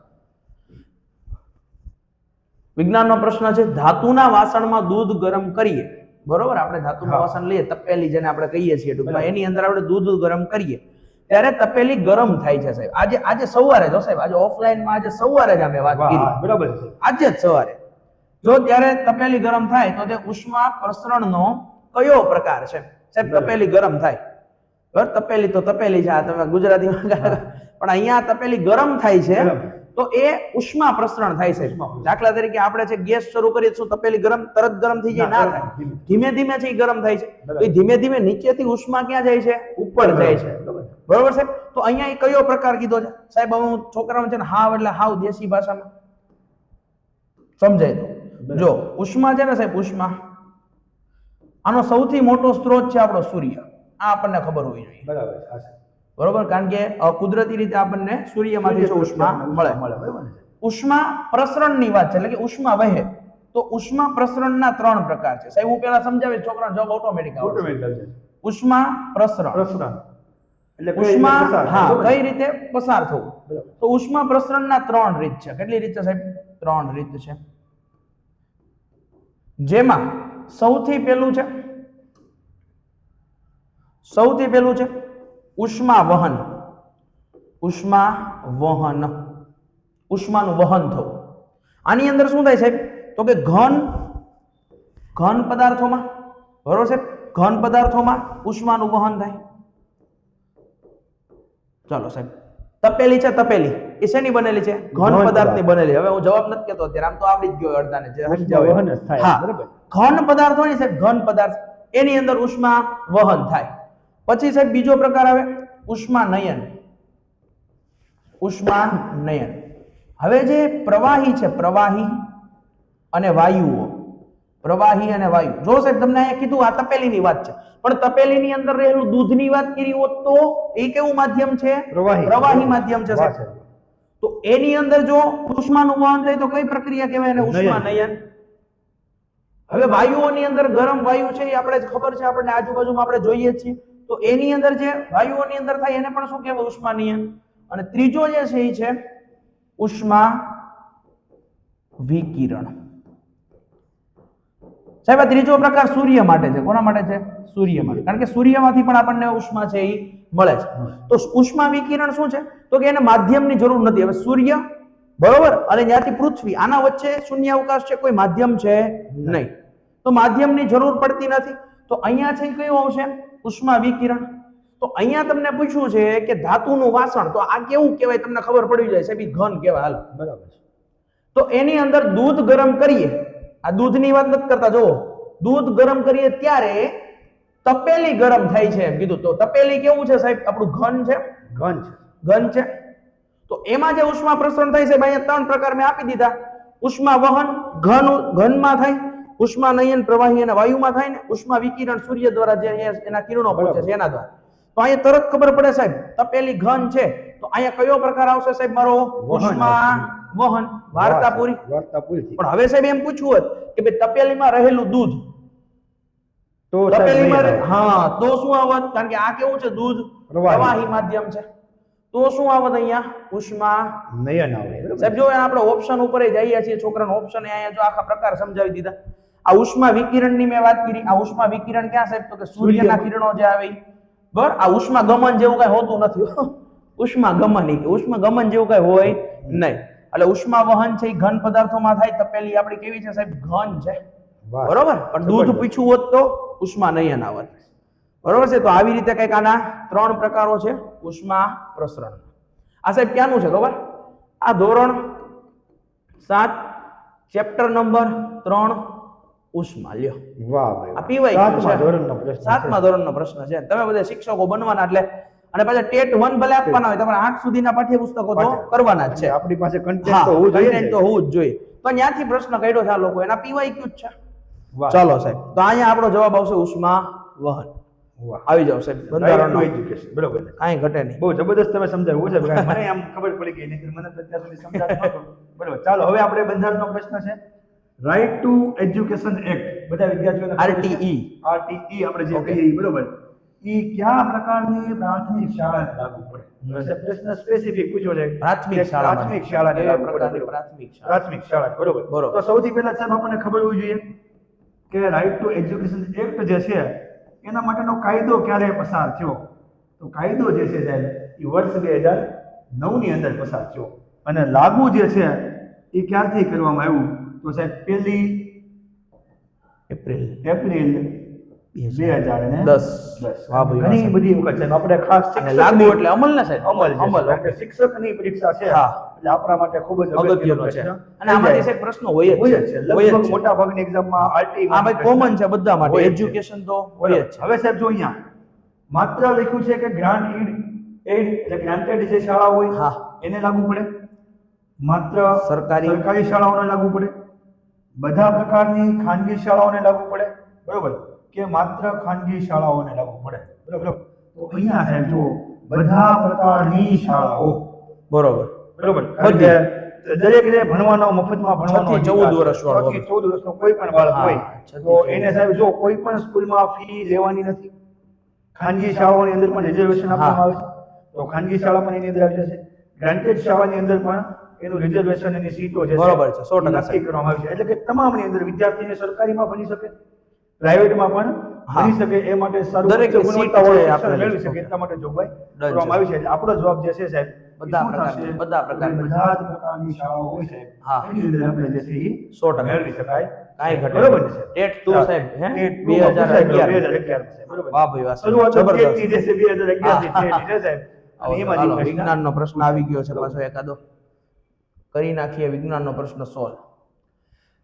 વિજ્ઞાનનો પ્રશ્ન છે ધાતુના વાસણમાં દૂધ ગરમ કરીએ બરોબર આપણે ધાતુનું વાસણ લઈએ તપેલી જેને આપણે કહીએ છીએ ટૂંકમાં એની અંદર આપણે દૂધ ગરમ કરીએ ત્યારે તપેલી ગરમ થાય છે સાહેબ આજે સવારે જો સાહેબ આજે ઓફલાઈનમાં આજે સવારે જ અમે વાત કરી બરાબર છે આજે જ સવારે જો ત્યારે તપેલી ગરમ થાય તો તે ઉષ્મા પ્રસરણનો કયો પ્રકાર છે સાહેબ તપેલી ગરમ થાય બરાબર તપેલી તો તપેલી છે આ તમે ગુજરાતીમાં પણ અહીંયા તપેલી ગરમ થાય છે તો એ ઉષ્મા પ્રસરણ થાય છે દાખલા તરીકે આપણે છે ગેસ શરૂ કરીએ તો તપેલી ગરમ તરત ગરમ થઈ જાય ના થાય ધીમે ધીમે છે ગરમ થાય છે તો એ ધીમે ધીમે નીચેથી ઉષ્મા ક્યાં જાય છે ઉપર જાય છે બરોબર છે તો અહીંયા એ કયો પ્રકાર કીધો છે સાહેબ હું છોકરાઓને છે ને હાવ એટલે હાવ દેશી ભાષામાં સમજાય તો જો ઉષ્મા છે ને સાહેબ ઉષ્મા આનો સૌથી મોટો સ્ત્રોત છે આપણો સૂર્ય આ આપણને ખબર હોવી જોઈએ. બરાબર હા સર. બરોબર, કારણ કે કુદરતી રીતે આપણને સૂર્યમાંથી જો ઉષ્મા મળે. બરાબર ને? ઉષ્મા પ્રસરણની વાત છે, એટલે કે ઉષ્મા વહે. તો ઉષ્મા પ્રસરણના 3 પ્રકાર છે. સાહેબ હું પહેલા સમજાવીશ, છોકરાનો જવાબ ઓટોમેટિક આવશે. ઓટોમેટિક છે. ઉષ્મા પ્રસરણ. પ્રસરણ એટલે કઈ ઉષ્મા રીતે પસાર હા થાય, કઈ રીતે પસાર થવું. બરાબર. તો ઉષ્મા પ્રસરણના 3 રીત છે. કેટલી રીત છે સાહેબ? 3 રીત છે. જેમાં સૌથી પહેલું છે ઉષ્મા વહન. ઉષ્મા વહન, ઉષ્માનું વહન થવું. આની અંદર શું થાય સાહેબ? તો કે ઘન પદાર્થોમાં, બરોબર છે, ઘન પદાર્થોમાં ઉષ્માનું વહન થાય. ચાલો સાહેબ, તપેલી છે, તપેલી એ શેની બનેલી છે? ઘન પદાર્થની બનેલી. હવે હું જવાબ નથી કહેતો અત્યારે, આમ તો આવડી જ ગયો અડધાને જે સમજાવે. વહન જ થાય, હા, બરાબર. ઘન પદાર્થ હોય ને સાહેબ, ઘન પદાર્થ એની અંદર ઉષ્મા વહન થાય. પછી સાહેબ બીજો પ્રકાર આવે ઉષ્મા નયન. ઉષ્મા નયન. હવે જે પ્રવાહી છે, પ્રવાહી અને વાયુઓ, પ્રવાહી અને વાયુ. જો સાહેબ તમને અહીંયા કીધું આ તપેલીની વાત છે, પણ તપેલીની અંદર રહેલું દૂધની વાત કરી હોત તો એ કેવું માધ્યમ છે? પ્રવાહી માધ્યમ છે સાહેબ. તો એની અંદર જો ઉષ્માનું વહન થાય તો કઈ પ્રક્રિયા કહેવાય? એને ઉષ્મા નયન. હવે વાયુઓની અંદર ગરમ વાયુ છે, એ આપણે ખબર છે, આપણને આજુબાજુમાં આપણે જોઈએ છીએ. તો એની અંદર જે વાયુઓની અંદર થાય એને પણ શું કહેવાય? ઉષ્મા નયન. અને ત્રીજો જે છે એ છે ઉષ્મા વિકિરણ. સાહેબ આ ત્રીજો પ્રકાર સૂર્ય માટે છે. કોના માટે છે? સૂર્ય માટે. કારણ કે સૂર્યમાંથી પણ આપણને ઉષ્મા છે એ મળે છે. તો ઉષ્મા વિકિરણ શું છે? તો કે એને માધ્યમની જરૂર નથી. હવે સૂર્ય બરોબર અને ત્યાંથી પૃથ્વી, આના વચ્ચે શૂન્યાવકાશ છે, કોઈ માધ્યમ છે નહીં. તો માધ્યમની જરૂર પડતી નથી. તો અહીંયા છે કયું આવશે? ઉષ્મા વિકિરણ. તો અહીંયા તમને પૂછ્યું છે કે ધાતુનું વાસણ, તો આ કેવું કહેવાય? તમને ખબર પડી જાય સાહેબ, ઘન કહેવાય. હાલ બરાબર. તો એની અંદર દૂધ ગરમ કરીએ, આ દૂધની વાત નથી કરતા, જો દૂધ ગરમ કરીએ ત્યારે તપેલી ગરમ થાય છે એમ કીધું. તો તપેલી કેવું છે સાહેબ? આપણું ઘન છે. ઘન છે. તો એમાં જે ઉષ્મા પ્રસરણ થાય છે, અહીંયા 3 પ્રકાર મેં આપી દીધા. ઉષ્મા વહન ઘનમાં થાય, ઉષ્મા નયન પ્રવાહી અને વાયુમાં થાય, ને ઉષ્મા વિકિરણ સૂર્ય દ્વારા જે એના કિરણો પહોંચે છે એના દ્વારા. તો અહીંયા તરત ખબર પડે સાહેબ, તપેલી ઘન છે, તો અહીંયા કયો પ્રકાર આવશે સાહેબ? મારો ઉષ્મા વહન. વાર્તા પૂરી. પણ હવે સાહેબ એમ પૂછવું હોત કે ભાઈ તપેલીમાં રહેલું દૂધ, તો તપેલીમાં હા તો શું આવત? કારણ કે આ કેવું છે? દૂધ પ્રવાહી માધ્યમ છે. તો શું આવત અહીંયા? ઉષ્મા નયન આવે. સાહેબ જો આપણે ઓપ્શન ઉપર જઈએ છીએ, છોકરાનો ઓપ્શન અહીંયા જો આખા પ્રકાર સમજાવી દીધા. આ ઉષ્મા વિકિરણની મેં વાત કરી. આ ઉષ્મા વિકિરણ ક્યાં સાહેબ? તો કે સૂર્યના કિરણો જે આવે બરાબર. આ ઉષ્મા ગમન જેવું કઈ હોતું નથી. ઉષ્મા ગમન જેવું કઈ હોય નહીં. એટલે ઉષ્મા વહન છે એ ઘન પદાર્થોમાં થાય. તપેલી આપણી કેવી છે સાહેબ? ઘન છે. બરોબર. પણ દૂધ પૂછ્યું હોત તો ઉષ્મા નયન આવત. બરોબર છે. તો આવી રીતે કઈક આના 3 પ્રકારો છે ઉષ્મા પ્રસરણ. આ સાહેબ ક્યાંનું છે ખબર? આ ધોરણ 7 ચેપ્ટર નંબર 3 ઉષ્મા. લ્યો વાહ ભાઈ, આ પીવાય 7મા ધોરણનો પ્રશ્ન. 7મા ધોરણનો પ્રશ્ન છે. તમે બધા શિક્ષકો બનવાના એટલે, અને પાછા ટેટ 1 ભલે આપવાના હોય, તમારે 8 સુધીના પાઠ્યપુસ્તકો તો કરવાના જ છે. આપણી પાસે કન્ટેન્ટ તો હોવું જોઈએ. કન્ટેન્ટ તો હોવું જ જોઈએ. પણ ત્યાંથી પ્રશ્ન કાઢ્યો છે આ લોકો, એના પીવાયક્યુ જ છે. વાહ. ચાલો સાહેબ, તો અહીંયા આપણો જવાબ આવશે ઉષ્મા વહન. વાહ. આવી જાવ સાહેબ, બંધારણનો એજ્યુકેશન. બરોબર. કાંઈ ઘટે નહીં. બહુ જબરદસ્ત તમે સમજાવ્યું છે. મને આમ ખબર પડી ગઈ, નહીં મને તો અત્યાર સુધી સમજાતું નહોતું. બરોબર. ચાલો હવે આપણે બંધારણનો પ્રશ્ન છે રાઈટ ટુ એજ્યુકેશન એક્ટ. બધા વિદ્યાર્થીઓને RTE. RTE આપણે જે કહીએ ઈ, બરોબર. ઈ કયા પ્રકારની પ્રાથમિક શાળાને લાગુ પડે? પ્રશ્ન સ્પેસિફિક પૂછ્યો છે. પ્રાથમિક શાળાને લાગુ પડે. પ્રાથમિક શાળા. બરોબર. બરોબર. તો સૌથી પહેલા સાહેબ આપણને ખબર હોવી જોઈએ કે રાઈટ ટુ એજ્યુકેશન એક્ટ જે છે એના માટેનો કાયદો ક્યારે પસાર થયો? તો કાયદો જે છે સાહેબ એ વર્ષ 2009 ની અંદર પસાર થયો, અને લાગુ જે છે એ ક્યારથી કરવામાં આવ્યું? તો સાહેબ 1 એપ્રિલ 2010. વાહ ભાઈ, ઘણી બધી વખત સાહેબ આપણે ખાસ અને લાગુ એટલે અમલ ને સાહેબ? અમલ અમલ. કારણ કે શિક્ષકની પરીક્ષા છે હા. એટલે આપણા માટે ખૂબ જ અગત્યનો છે. અને આમાંથી સાહેબ પ્રશ્નો હોય જ હોય છે. જ છે. લગભગ મોટા ભાગની એક્ઝામમાં RTE આ ભાઈ કોમન છે બધા માટે. હોય જ છે. એજ્યુકેશન તો હોય જ છે. હવે સાહેબ જો અહીંયા માત્ર લખ્યું છે કે ગ્રાન્ટ એડ એટલે ગ્રાન્ટેડ જે શાળા હોય હા. એને લાગુ પડે, માત્ર સરકારી શાળાઓને લાગુ પડે, બધા પ્રકારની ખાનગી શાળાઓને લાગુ પડે, બરોબર. કે માત્ર ખાનગી શાળાઓને લાગુ પડે. બરાબર. તો અહીંયા સાહેબ જુઓ બધા પ્રકારની શાળાઓ. બરોબર. બરોબર. કારણ કે દરેકને ભણવાનો મફતમાં ભણવાનો 6 થી 14 વર્ષ વાળો. 6 થી 14 વર્ષનો કોઈ પણ બાળક હા, હોય 6 થી તો 14 એને સાહેબ જો કોઈ પણ સ્કૂલમાં ફી લેવાની નથી. ખાનગી શાળાઓની અંદર પણ રિઝર્વેશન આપવામાં આવે છે. તો ખાનગી શાળા પણ એની અંદર આવી જશે. ગ્રાન્ટેડ શાળાની અંદર પણ એનું રિઝર્વેશન એની સીટો જે બરોબર છે, 100% એ નક્કી કરવામાં આવી છે. એટલે કે તમામની અંદર વિદ્યાર્થીને સરકારીમાં ભણી શકે, પ્રાઇવેટમાં પણ ભણી શકે એ માટે સારું દરેક ઉચ્ચ ગુણવત્તાવાળું સીટ છે શિક્ષણ આપેલી. મેળવી શકે એટલા માટે જોગવાઈ ડન છે. કરવામાં આવી છે. એટલે આપણો જવાબ જે છે સાહેબ બધા શું પ્રકારની, થશે? બધા પ્રકારની. બધા જ પ્રકારની શાળાઓ હોય છે હા. એની અંદર આપણે જે છે એ 100% મેળવી શકાય. કાંઈ ઘટે બરોબર નહીં. છે. ટેટ ટુ સાહેબ, હે? ટેટ ટુ માં પૂછાય ગયું, 2011. 2011 છે. બરોબર. વાહ ભાઈ વાહ, શરૂઆત તો જબરદસ્ત. ટેટની જે છે 2011 થી ટેટ છે સાહેબ. અને એમાં હાલો, જે પ્રશ્ન વિજ્ઞાનનો પ્રશ્ન આવી ગયો છે પાછો એકાદો. કરી નાખીએ વિજ્ઞાનનો પ્રશ્ન સોલ્વ.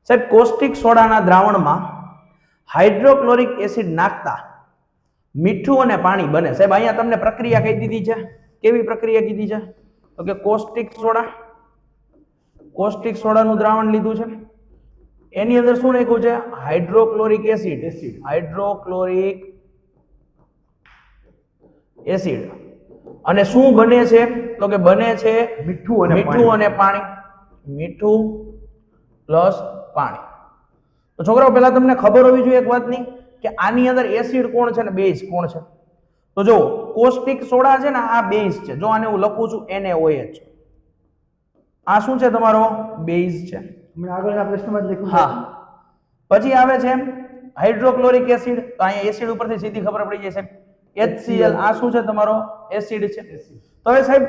સાહેબ કોસ્ટિક સોડાના દ્રાવણમાં હાઇડ્રોક્લોરિક એસિડ નાખતા મીઠું અને પાણી બને. સાહેબ અહીંયા તમને પ્રક્રિયા કહી દીધી છે. કેવી પ્રક્રિયા કીધી છે? તો કે કોસ્ટિક સોડાનું દ્રાવણ લીધું છે. એની અંદર શું નાખ્યું છે? Hydrochloric acid. Hydrochloric acid. અને શું બને છે? તો કે બને છે મીઠું અને પાણી. મીઠું પ્લસ પાણી. તો છોકરાઓ પહેલા તમને ખબર હોવી જોઈએ એક વાતની કે આની અંદર એસિડ કોણ છે ને બેઝ કોણ છે. તો જો કોસ્ટિક સોડા છે ને આ બેઝ છે. જો આને હું લખું છું NaOH. આ શું છે? તમારો બેઝ છે. મેં આગળના પ્રશ્નમાં જ લખ્યું. હા. પછી આવે છે હાઇડ્રોક્લોરિક એસિડ. તો અહીંયા એસિડ ઉપરથી સીધી ખબર પડી જાય છે. HCl. આ શું છે? તમારો એસિડ છે. તો હવે સાહેબ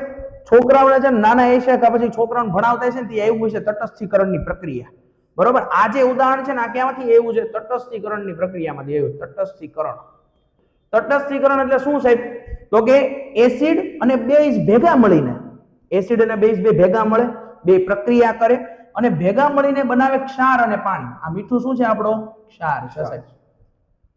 છોકરાઓને છે ને નાના એશિયા કે પછી છોકરાઓને ભણાવતા છે ને તે એવું છે તટસ્થીકરણની પ્રક્રિયા. બરોબર. આ જે ઉદાહરણ છે ને આ ક્યાંથી એવું છે? તટસ્થીકરણની પ્રક્રિયામાંથી એવું. તટસ્થીકરણ. તટસ્થીકરણ એટલે શું સાહેબ? તો કે એસિડ અને બેઝ ભેગા મળીને, એસિડ અને બેઝ બે ભેગા મળે, બે પ્રક્રિયા કરે અને ભેગા મળીને બનાવે ક્ષાર અને પાણી. આ મીઠું શું છે? આપણો ક્ષાર છે સાહેબ.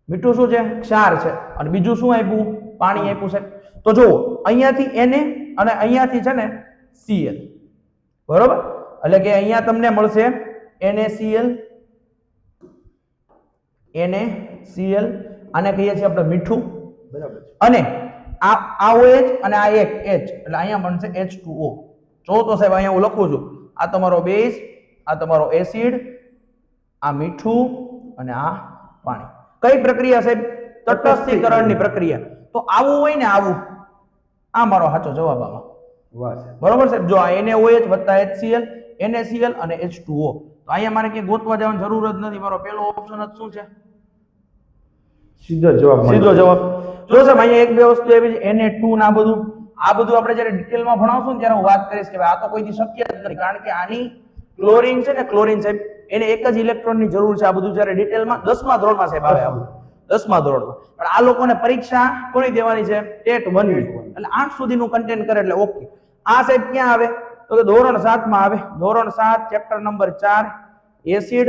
મીઠું શું છે? ક્ષાર છે. અને બીજું શું આપ્યું? પાણી આપ્યું છે. તો જો અહીંયાથી Na અને અહીંયાથી છે ને Cl. બરોબર. એટલે કે અહીંયા તમને મળશે NaCl. આને કહીએ છીએ આપણે મીઠું. બરાબર. અને આ OH અને આ એક H એટલે અહીંયા બનશે H2O. જો તો સાહેબ અહીંયા હું લખું છું આ તમારો બેઝ, આ તમારો એસિડ, આ મીઠું અને આ પાણી. કઈ પ્રક્રિયા સાહેબ? તટસ્થીકરણની પ્રક્રિયા. તો આવું હોય ને આવું, આ મારો સાચો જવાબ આમાં. વાહ સાહેબ. બરોબર સાહેબ. જો આ NaOH વત્તા HCl, NaCl અને H2O. તો અહીંયા મારે ક્યાંય ગોતવા જવાની જરૂર જ નથી. મારો પહેલો ઓપ્શન જ શું છે? સીધો જવાબ. સીધો જવાબ. જો સાહેબ અહીંયા એક બે વસ્તુ એવી છે Na2 ના આ બધું આપણે જ્યારે ડિટેલમાં ભણાવશું ને ત્યારે હું વાત કરીશ કે આ તો કોઈથી શક્ય જ નથી. કારણ કે આની ક્લોરીન છે ને, ક્લોરીન સાહેબ એને એક જ ઇલેક્ટ્રોનની જરૂર છે. આ બધું જ્યારે ડિટેલમાં 10મા ધોરણમાં સાહેબ આવે. આ બધું 10મા ધોરણમાં. પણ આ લોકોને પરીક્ષા કોની દેવાની છે? ટેટ 1 ની. એટલે 8 સુધીનું કન્ટેન્ટ કરે એટલે ઓકે. આ સાહેબ ક્યાં આવે? તો કે ધોરણ 7 માં આવે. ધોરણ 7 ચેપ્ટર નંબર 4 એસિડ,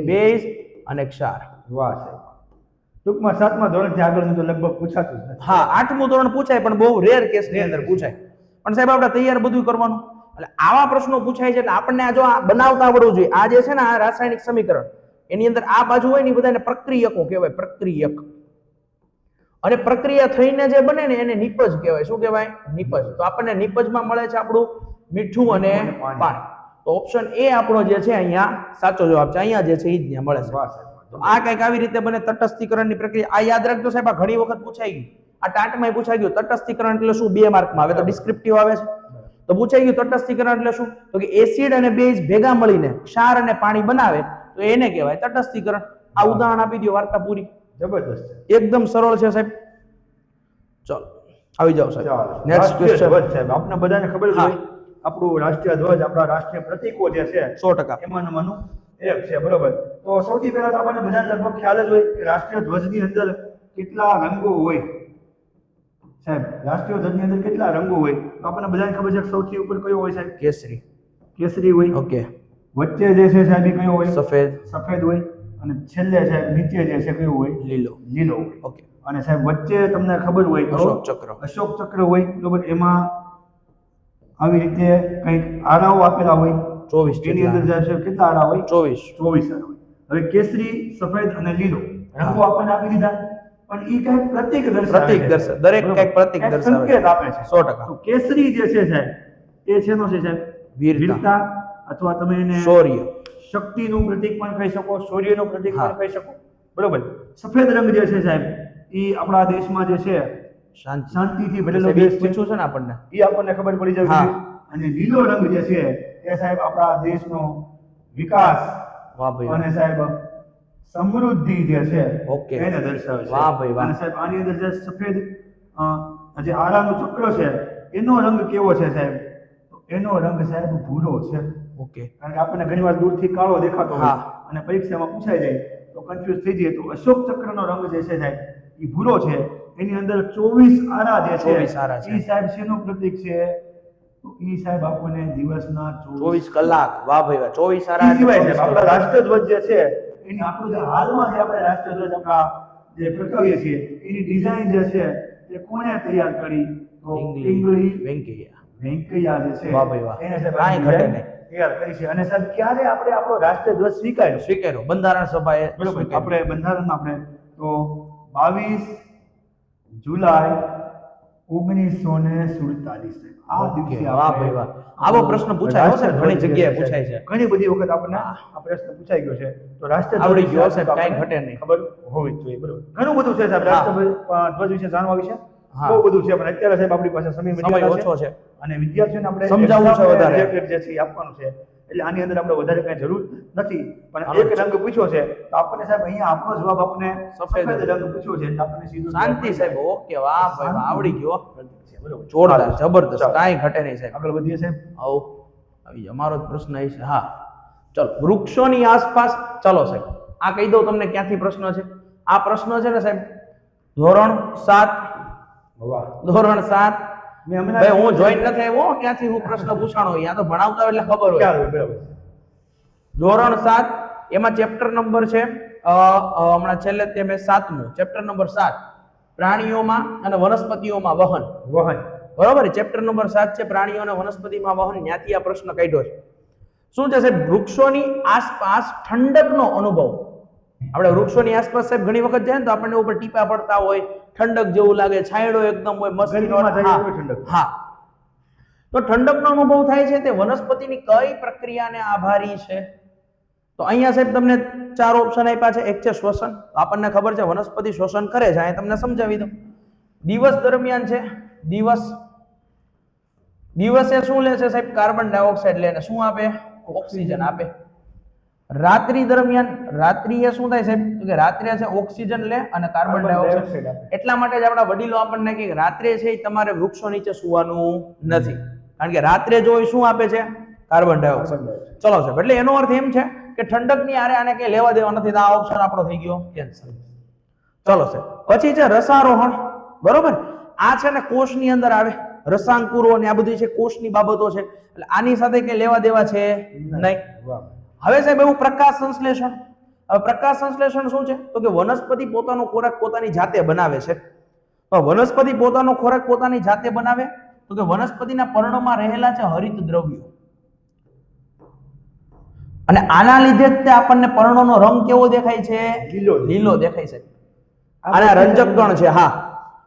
બેઝ અને ક્ષાર. વાહ સાહેબ. ટૂંકમાં 7મા ધોરણથી આગળનું તો લગભગ પૂછાતું જ નથી. હા, 8મું ધોરણ પૂછાય પણ બહુ રેર કેસ ની અંદર પૂછાય. પણ સાહેબ આપણે તૈયાર બધું કરવાનું. એટલે આવા પ્રશ્નો પૂછાય છે એટલે આપણને આ જો આ બનાવતા આવડવું જોઈએ. આ જે છે ને આ રાસાયણિક સમીકરણ એની અંદર આ બાજુ હોય ને એ બધાને પ્રક્રિયકો કહેવાય. પ્રક્રિયક. અને પ્રક્રિયા થઈને જે બને ને એને નિપજ કહેવાય. શું કહેવાય? નિપજ. તો આપણને નિપજમાં મળે છે આપણું મીઠું અને પાણી. તો ઓપ્શન એ આપણો જે છે અહીંયા સાચો જવાબ છે. અહીંયા જે છે એ જ ત્યાં મળે છે. વાહ સાહેબ. તો આ કંઈક આવી રીતે બને તટસ્થીકરણની પ્રક્રિયા. આ યાદ રાખજો સાહેબ, આ ઘણી વખત પૂછાઈ ગયું. આ ટાટમાં પૂછાઈ ગયું. તટસ્થીકરણ એટલે શું? 2 માર્કમાં આવે. તો ડિસ્ક્રિપ્ટિવ આવે છે. તો પૂછાઈ ગયું તટસ્થીકરણ એટલે શું? તો કે એસિડ અને બેઝ ભેગા મળીને ક્ષાર અને પાણી બનાવે તો એને કહેવાય તટસ્થીકરણ. આ ઉદાહરણ આપી દો, વાર્તા પૂરી. જબરદસ્ત છે. એકદમ સરળ છે સાહેબ. ચલો આવી જાઓ સાહેબ. ચાલો. નેક્સ્ટ રાષ્ટ્રીય ક્વેશ્ચન. ધ્વજ સાહેબ આપણે બધાને ખબર જ હોય આપણું રાષ્ટ્રીય ધ્વજ, આપણા રાષ્ટ્રીય પ્રતીકો જે છે 100%. એમાંનું એક છે. બરોબર. તો સૌથી પહેલા તો આપણને બધાને લગભગ ખ્યાલ જ હોય કે રાષ્ટ્રીય ધ્વજની અંદર કેટલા રંગો હોય સાહેબ. રાષ્ટ્રીય ધ્વજની અંદર કેટલા રંગો હોય તો આપણને બધાને ખબર છે કે સૌથી ઉપર કયો હોય સાહેબ? કેસરી. કેસરી હોય. ઓકે. વચ્ચે જે છે સાહેબ એ કયો હોય? સફેદ. સફેદ હોય. અને છેલ્લે સાહેબ નીચે જે છે કયો હોય? લીલો. લીલો હોય. ઓકે. અને સાહેબ વચ્ચે તમને ખબર હોય તો અશોક ચક્ર. અશોક ચક્ર હોય. બરોબર. એમાં આવી રીતે કંઈક આરાઓ આપેલા હોય. 24 એની અંદર જે છે કેટલા આરા હોય? 24. 24 આરા હોય. હવે કેસરી, સફેદ અને લીલો રંગો આપણને આપી દીધા, પણ ઈ કઈક પ્રતીક દર્શાવે પ્રતીક છે. દર્શાવે, દરેક બરોબર. કંઈક પ્રતીક કંઈક દર્શાવે છે. સંકેત આપે છે. 100%. તો કેસરી જે છે સાહેબ, એ શેનો છે સાહેબ? વીરતા. અથવા તમે એને શૌર્ય. શક્તિનું પ્રતીક પણ કહી શકો, શૌર્યનું પ્રતીક હા. પણ કહી શકો. બરોબર. સફેદ રંગ જે છે સાહેબ, ઈ આપણા દેશમાં જે છે શાંતિ. શાંતિથી ભરેલો સાહેબ, દેશ છે. પૂછ્યું છે ને આપણને. એ આપણને ખબર પડી જવી હા. જોઈએ. અને લીલો રંગ જે છે એ સાહેબ આપણા દેશનો વિકાસ વાહ ભાઈ વાહ. અને સાહેબ સમૃદ્ધિ જે છે ઓકે. એને દર્શાવે છે. વાહ ભાઈ વાહ. અને સાહેબ આની અંદર જે સફેદ જે આરાનું ચક્ર છે એનો રંગ કેવો છે સાહેબ? તો એનો રંગ સાહેબ ભૂરો છે. ઓકે. કારણ કે આપણને ઘણીવાર દૂરથી કાળો દેખાતો હોય હા. અને પરીક્ષામાં પૂછાઈ જાય તો કન્ફ્યુઝ થઈ જઈએ. તો અશોક ચક્રનો રંગ જે છે સાહેબ એ ભૂરો છે. એની અંદર 24 આરા જે છે 24 આરા છે. એ સાહેબ શેનું પ્રતીક છે? તો ઈ સાહેબ આપણને દિવસના 24 કલાક. વાહ ભાઈ વાહ. 24 ઈ આરા. સિવાય સાહેબ આપણા રાષ્ટ્રધ્વજ જે છે એની આપણું જે હાલમાં જે આપણે રાષ્ટ્રધ્વજ આપણા જે ફરકાવીએ છીએ એની ડિઝાઇન જે છે એ કોણે તૈયાર કરી? તો ઇંગ્લિશ વેંકૈયા. વેંકૈયા જે છે વાહ ભાઈ વાહ. એને સાહેબ કાંઈ આ ઘટે design નહીં. તૈયાર કરી છે. અને સાહેબ ક્યારે આપણે આપણો રાષ્ટ્રધ્વજ સ્વીકાર્યો? સ્વીકાર્યો. બંધારણ સભાએ બરોબર. સ્વીકાર્યો. આપણે બંધારણમાં આપણે તો 22 જુલાઈ 1947 આ ઓકે. દિવસે વાહ ભાઈ વાહ. આવો પ્રશ્ન પૂછાય હો સાહેબ, ઘણી જગ્યાએ પૂછાય છે. ઘણી બધી વખત આપણને આ પ્રશ્ન પૂછાઈ ગયો છે. તો રાષ્ટ્રધ્વજ આવડી ગયો વિશે સાહેબ, કાંઈ આપણને ઘટે નહીં. ખબર હોવી જ જોઈએ. બરોબર. ઘણું બધું છે સાહેબ હા. રાષ્ટ્રધ્વજ વિશે જાણવા વિશે. હા. બહુ બધું છે પણ અત્યારે સાહેબ આપણી પાસે સમય સમય મર્યાદા ઓછો છે. અને વિદ્યાર્થીઓને આપણે સમજાવવું છે exam વધારે. related જે છે એ આપવાનું છે. એટલે આની અંદર આપણે વધારે કઈ જરૂર નથી. પણ આનો એક રંગ પૂછ્યો છે તો આપણને સાહેબ અહીંયા આપણો જવાબ આપણને સફેદ સફેદ રંગ પૂછ્યો છે એટલે આપણને સીધું જવાબ શાંતિ મળી સાહેબ. જાય. ઓકે. વાહ ભાઈ વાહ. આવડી ગયો. પ્રતીક છે. બરોબર. જોરદાર, ચાલો. જબરદસ્ત. ચાલો. કાંઈ ઘટે નહીં સાહેબ. આગળ વધીએ સાહેબ. આવો આવી અમારો જ પ્રશ્ન એ છે. હા, ચલો. વૃક્ષોની આસપાસ. ચલો સાહેબ, આ કહી દઉં તમને ક્યાંથી પ્રશ્ન છે. આ પ્રશ્ન છે ને સાહેબ ધોરણ 7. વાહ. ધોરણ 7. મેં હમણાં ભાઈ હું જોઈન નથી આવ્યો, ક્યાંથી હું પ્રશ્ન પૂછાણો હોય. આ તો ભણાવતા હોય એટલે ખબર હોય. ખ્યાલ હોય. બરાબર. ધોરણ 7 એમાં ચેપ્ટર નંબર છે હમણાં છેલ્લે તે મેં 7મું ચેપ્ટર નંબર 7 પ્રાણીઓમાં અને વનસ્પતિઓમાં વહન. વહન. બરોબર. ચેપ્ટર નંબર 7 છે પ્રાણીઓ અને વનસ્પતિમાં વહન. ત્યાંથી આ પ્રશ્ન કાઢ્યો છે. શું છે સાહેબ? વૃક્ષોની આસપાસ ઠંડકનો અનુભવ. આપણે વૃક્ષોની આસપાસ સાહેબ ઘણી વખત જાય ને તો આપણને ઉપર ટીપા પડતા હોય, ઠંડક જેવું લાગે, છાંયડો એકદમ હોય, મસ્તીનો. ગરમીમાં જાય હા. એવી ઠંડક. હા. તો ઠંડકનો અનુભવ થાય છે તે વનસ્પતિની કઈ પ્રક્રિયાને આભારી છે? તો અહીંયા સાહેબ તમને 4 ઓપ્શન આપ્યા છે. એક છે શ્વસન. આપણને ખબર છે વનસ્પતિ શ્વસન કરે છે. અહીં તમને સમજાવી દઉં. દિવસ દરમિયાન છે. દિવસે શું લે છે સાહેબ? કાર્બન ડાયોક્સાઇડ લે. શું આપે? ઓક્સિજન આપે. રાત્રિ દરમિયાન રાત્રિએ શું થાય સાહેબ? તો કે રાત્રે છે ઓક્સિજન લે અને કાર્બન ડાયોક્સાઇડ. એટલા માટે જ આપણા વડીલો આપણને કહે કે રાત્રે છે તમારે વૃક્ષો નીચે સુવાનું નથી. કારણ કે રાત્રે જો એ શું આપે છે? Carbon dioxide. ચલો સાહેબ, એટલે એનો અર્થ એમ છે કે ઠંડકની આરે આને કઈ લેવા દેવા નથી. આ ઓપ્શન આપણો થઈ ગયો કેન્સલ. ચલો સાહેબ, પછી છે રસારોહણ. બરોબર. આ છે ને કોષની અંદર આવે. રસાંકુરો ને આ બધી છે કોષની બાબતો છે. એટલે આની સાથે કઈ લેવા દેવા છે નહીં. હવે સાહેબ એવું પ્રકાશ સંશ્લેષણ. હવે પ્રકાશ સંશ્લેષણ શું છે? તો કે વનસ્પતિ પોતાનો ખોરાક પોતાની જાતે બનાવે છે. તો વનસ્પતિ પોતાનો ખોરાક પોતાની જાતે બનાવે તો કે વનસ્પતિના પર્ણમાં રહેલા છે હરિત દ્રવ્યો. અને આના લીધે જ તે આપણને પર્ણોનો રંગ કેવો દેખાય છે? લીલો દેખાય છે. આના રંજક ગણ છે. હા.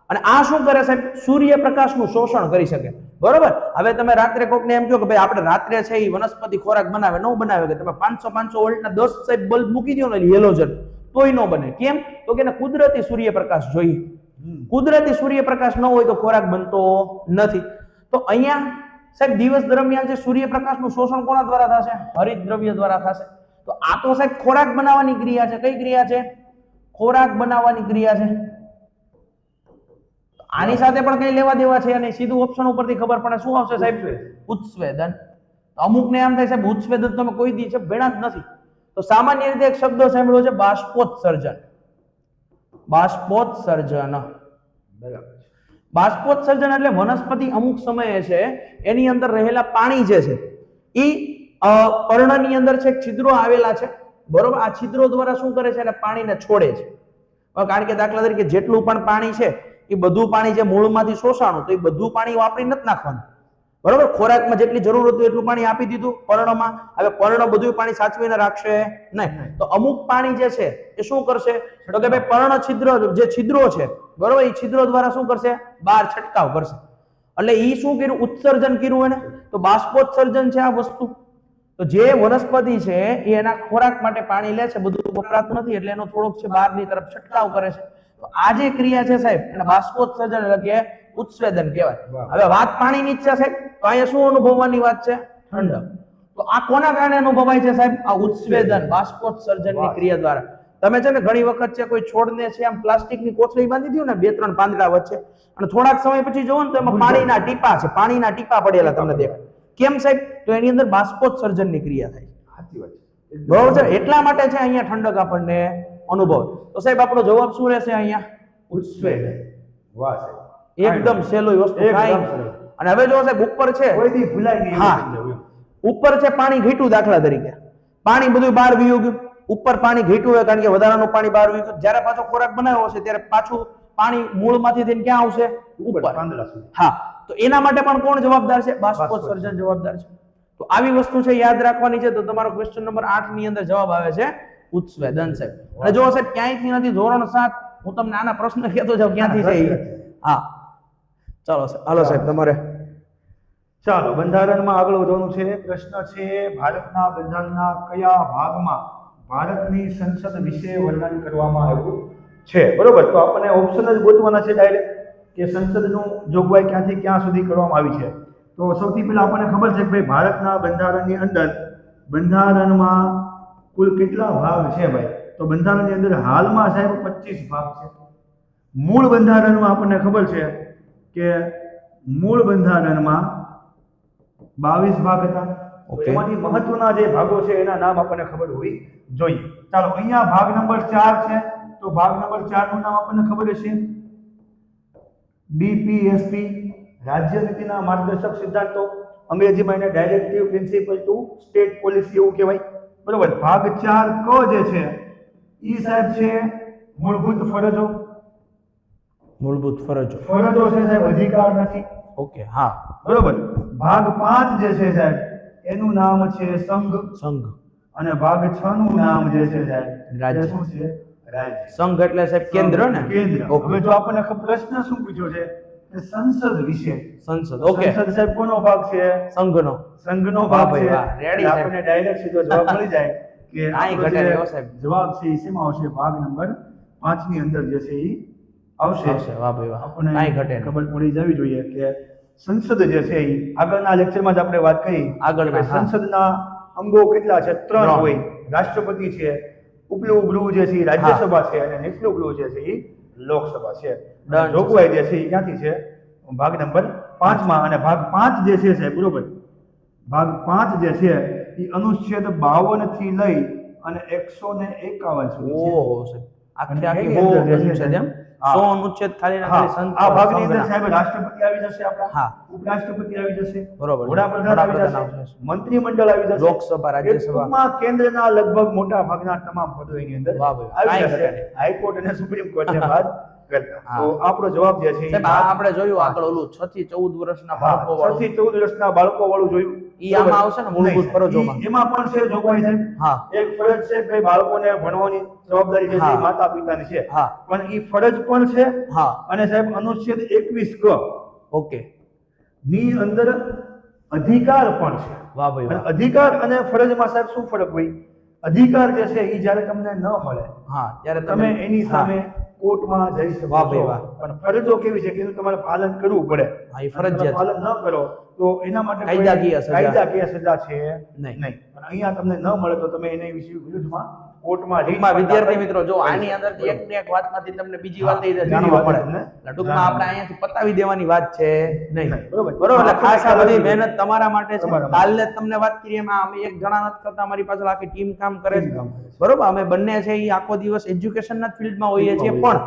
અને આ શું કરે સાહેબ? સૂર્યપ્રકાશનું શોષણ કરી શકે. બરોબર. હવે તમે રાત્રે કોકને એમ કહો કે ભાઈ આપણે રાત્રે છે એ વનસ્પતિ ખોરાક બનાવે, ન બનાવે. કે તમે 500 વોલ્ટના 10 સાહેબ બલ્બ મૂકી દો ને હેલોજન, તોય ન બને. કેમ? તો કે એને કુદરતી સૂર્યપ્રકાશ જોઈએ. કુદરતી સૂર્યપ્રકાશ ન હોય તો ખોરાક બનતો નથી. તો અહીંયા સાહેબ દિવસ દરમિયાન જે સૂર્યપ્રકાશનું શોષણ કોના દ્વારા થશે? હરિત દ્રવ્ય દ્વારા થશે. તો આ તો સાહેબ ખોરાક બનાવવાની ક્રિયા છે. કઈ ક્રિયા છે? ખોરાક બનાવવાની ક્રિયા છે. આની સાથે પણ કઈ લેવા દેવા છે અને સીધું ઓપ્શન ઉપરથી ખબર પડે શું આવશે સાહેબ? ઉત્સ્વેદન. અમુક ને એમ થાય સાહેબ ઉત્સ્વેદન તમે કોઈ દી છે ભેણા જ નથી. તો સામાન્ય રીતે એક શબ્દ સાંભળ્યો છે બાષ્પોત્સર્જન. બાષ્પોત્સર્જન. બરાબર. બાષ્પોત્સર્જન એટલે વનસ્પતિ અમુક સમયે છે એની અંદર રહેલા પાણી જે છે એ પર્ણની અંદર છે છિદ્રો આવેલા છે. બરોબર. આ છિદ્રો દ્વારા શું કરે છે? અને પાણીને છોડે છે. કારણ કે દાખલા તરીકે જેટલું પણ પાણી છે એ બધું પાણી જે મૂળમાંથી શોષાણું તો એ બધું પાણી વાપરી નથી નાખવાનું. બરોબર, ખોરાકમાં જેટલી જરૂર હતું એટલું પાણી આપી દીધું પર્ણમાં. હવે પર્ણ બધું પાણી સાચવીને રાખશે નહીં, તો અમુક પાણી જે છે એ શું કરશે, તો કે ભાઈ પર્ણ છિદ્ર જે છિદ્રો છે બરોબર, એ છિદ્રો દ્વારા શું કરશે, બહાર છંટકાવ કરશે. એટલે ઈ શું કર્યું, ઉત્સર્જન કર્યું એને, તો બાષ્પોત્સર્જન છે આ વસ્તુ. તો જે વનસ્પતિ છે એ એના ખોરાક માટે પાણી લે છે, બધું વપરાતું નથી એટલે એનો થોડોક છે બહારની તરફ છંટકાવ કરે છે. તો આ જે ક્રિયા છે સાહેબ એને બાષ્પોત્સર્જન એટલે કે ઉત્સવેદન કહેવાય. હવે વાત પાણીની જ છે સાહેબ, તો અહીંયા શું અનુભવવાની વાત છે, ઠંડક. તો આ કોના કારણે અનુભવાય છે સાહેબ, આ ઉત્સવેદન બાષ્પોત્સર્જનની ક્રિયા દ્વારા. તમે છે ને ઘણી વખત છે કોઈ છોડને છે આમ પ્લાસ્ટિકની કોથળી બાંધી દો ને 2-3 પાંદડા વચ્ચે, અને થોડાક સમય પછી જોવો ને તો એમાં પાણીના ટીપા છે, પાણીના ટીપા પડેલા તમને દેખાય. કેમ સાહેબ, તો એની અંદર બાષ્પોત્સર્જનની ક્રિયા થાય. સાચી વાત છે. બરોબર છે, એટલા માટે છે અહીંયા ઠંડક આપણને અનુભવ. તો સાહેબ આપણો જવાબ શું રહેશે અહીંયા, ઉત્સવેદન. વાહ સાહેબ, એકદમ સહેલું વસ્તુ એકદમ થાય. સરળ. અને હવે જો સાહેબ ઉપર છે, કોઈ દી ભૂલાય નહીં એવું હા. સમજાવું એમ. ઉપર છે પાણી ઘીટું, દાખલા તરીકે પાણી બધું બહાર વીયું ગયું, ઉપર પાણી ઘીટું હોય કારણ કે વધારાનું પાણી બહાર વીયું ગયું. જ્યારે પાછો ખોરાક બનાવ્યો હશે ત્યારે પાછું પાણી મૂળમાંથી થઈને ક્યાં આવશે, ઉપર. પાંદડા સુધી. હા, તો એના માટે પણ કોણ જવાબદાર છે, બાષ્પોત્સર્જન જવાબદાર છે. તો આવી વસ્તુ છે યાદ રાખવાની છે. તો તમારો ક્વેશ્ચન નંબર 8 ની અંદર જવાબ આવે છે ઉત્સવેદન સાહેબ. અને જો સાહેબ ક્યાંયથી નથી, ધોરણ 7 હું તમને આના પ્રશ્ન કહેતો જાઉં ક્યાંથી છે ઈ. હા ચાલો સાહેબ, હાલો સાહેબ તમારે. ચાલો, બંધારણમાં આગળ વધવાનું છે. પ્રશ્ન છે, ભારતના બંધારણના કયા ભાગમાં ભારતની સંસદ વિશે વર્ણન કરવામાં આવ્યું છે? બરોબર, તો આપણને ઓપ્શન જ ગોતવાના છે ડાયરેક્ટ કે સંસદનું જોગવાઈ ક્યાંથી ક્યાં સુધી કરવામાં આવી છે. તો સૌથી પહેલા આપણને ખબર છે કે ભાઈ ભારતના બંધારણની અંદર બંધારણમાં કુલ કેટલા ભાગ છે ભાઈ? તો બંધારણની અંદર હાલમાં સાહેબ 25 ભાગ છે. મૂળ બંધારણમાં આપણને ખબર છે કે મૂળ બંધારણમાં 22 ભાગ હતા. Okay. એમાંથી મહત્વના જે ભાગો છે એના નામ આપણને ખબર હોવી જોઈએ. ચાલો, અહીંયા ભાગ નંબર 4 છે. તો ભાગ નંબર 4 નું નામ આપણને ખબર હશે, ડીપીએસપી, રાજ્ય નીતિના માર્ગદર્શક સિદ્ધાંતો. અંગ્રેજીમાં એને directive principle to state policy એવું કહેવાય. બરોબર, ભાગ 4 ક જે છે ઈ સાહેબ છે મૂળભૂત ફરજો. મૂળભૂત ફરજો. ફરજો છે સાહેબ, અધિકાર નથી. ઓકે, હા બરોબર. ભાગ 5 જે છે સાહેબ એનું નામ છે સંઘ. સંઘ. અને ભાગ 6 નું નામ જે છે સાહેબ રાજ્ય. એ શું છે? રાજ્ય. સંઘ એટલે સાહેબ કેન્દ્ર ને, કેન્દ્ર. Okay. હવે જો આપણને પ્રશ્ન શું પૂછ્યો છે કે સંસદ વિશે. સંસદ. ઓકે, સંસદ સાહેબ કોનો ભાગ છે? સંઘનો. સંઘનો વાહ ભાગ ભાઈ છે. વાહ, ready એટલે સાહેબ. આપણને ડાયરેક્ટ સીધો જવાબ મળી જાય કે કાંઈ આપણો ઘટે જે નહીં હો સાહેબ. જવાબ છે એ શેમાં આવશે? ભાગ નંબર 5 ની અંદર જે છે એ આવશે. આવશે, વાહ ભાઈ વાહ, આપણને કાંઈ ઘટે નહીં. ખબર પડી જવી જોઈએ કે સંસદ જે છે એ આગળના લેક્ચરમાં જ આપણે વાત કરી આગળના, કે હા. સંસદના અંગો કેટલા છે? 3 ત્રણ. હોય. રાષ્ટ્રપતિ છે, ઉપલું ગૃહ જે છે એ રાજ્યસભા છે, અને નીચલું ગૃહ જે છે એ લોકસભા છે. Done. અને જોગવાઈ જે છે એ ક્યાંથી છે? ભાગ નંબર 5 માં. અને ભાગ 5 જે છે સાહેબ, બરોબર, ભાગ 5 જે છે એ અનુચ્છેદ 52 થી લઈ અને 151 સુધી છે. ઓહો સાહેબ, આખે અને આખી એની બહુ અંદર જે બધું છે છે જેમ હા. 100 અનુચ્છેદ ખાલી ને ખાલી હા, આ ભાગની અંદર સંઘના. સાહેબ રાષ્ટ્રપતિ આવી જશે આપણા, હા. ઉપરાષ્ટ્રપતિ આવી જશે, બરોબર છે. વડાપ્રધાન આવી વડાપ્રધાન જશે, આવશે. મંત્રીમંડળ આવી જશે, લોકસભા, રાજ્યસભા. એ ટૂંકમાં કેન્દ્રના લગભગ મોટા ભાગના તમામ પદો એની અંદર વાહ ભાઈ, આવી કાંઈ જશે. ઘટે નહીં. હાઈકોર્ટ અને સુપ્રીમ કોર્ટને બાદ કરતા. હા. તો આપણો જવાબ જે છે એ સાહેબ આ આપણે જોયું આગળ ઓલું 6 થી 14 વર્ષના બાળકો 6 વાળું. થી 14 વર્ષના બાળકો વાળું જોયું. ઈ આમાં આવશે ને મૂળભૂત નહીં, ફરજોમાં? એમાં પણ છે જોગવાઈ છે. હા. એક ફરજ છે કે ભાઈ બાળકોને ભણવાની જવાબદારી જે છે એ હા. માતા પિતાની છે. હા. પણ ઈ ફરજ પણ છે. હા. અને સાહેબ અનુચ્છેદ 21 ક ઓકે, ની અંદર અધિકાર પણ છે. વાહ ભાઈ અને વાહ. અધિકાર અને ફરજમાં સાહેબ શું ફરક હોય? અધિકાર જે છે એ જ્યારે તમને ન મળે હા, ત્યારે તમે એની હા. સામે કોર્ટમાં જઈ શકો વાહ ભાઈ છો. વાહ. પણ ફરજો કેવી છે કે એનું તમારે પાલન કરવું પડે. હા, એ અને ફરજિયાત તમે પાલન ન કરો તો એના માટે કોઈ કાયદાકીય સજા. કાયદાકીય સજા છે નહીં. નહીં. પણ અહીંયા તમને ન મળે તો તમે એના વિશે વિરુદ્ધમાં કોર્ટમાં જઈ ટૂંકમાં પણ વિદ્યાર્થી દાખલ મિત્રો જો કરી આની શકો. અંદરથી એક ને એક વાતમાંથી તમને બીજી હા, વાત થઈ બીજી જાણવા વાત મળે. તમને એટલે ટૂંકમાં આપણે અહીંયાથી પતાવી દેવાની વાત છે નહીં. નહીં, બરોબર. બરોબર, એટલે ખાસ આ બધી આપણે મહેનત તમારા માટે છે. તમારા માટે. કાલે જ તમને વાત કરીએ એમાં અમે એક જણા નથી કરતા, અમારી પાછળ આખી ટીમ કામ કરે ટીમ છે. કામ કરે છે. બરોબર, અમે બંને છે એ આખો દિવસ એજ્યુકેશનના ફિલ્ડમાં હોઈએ છીએ, પણ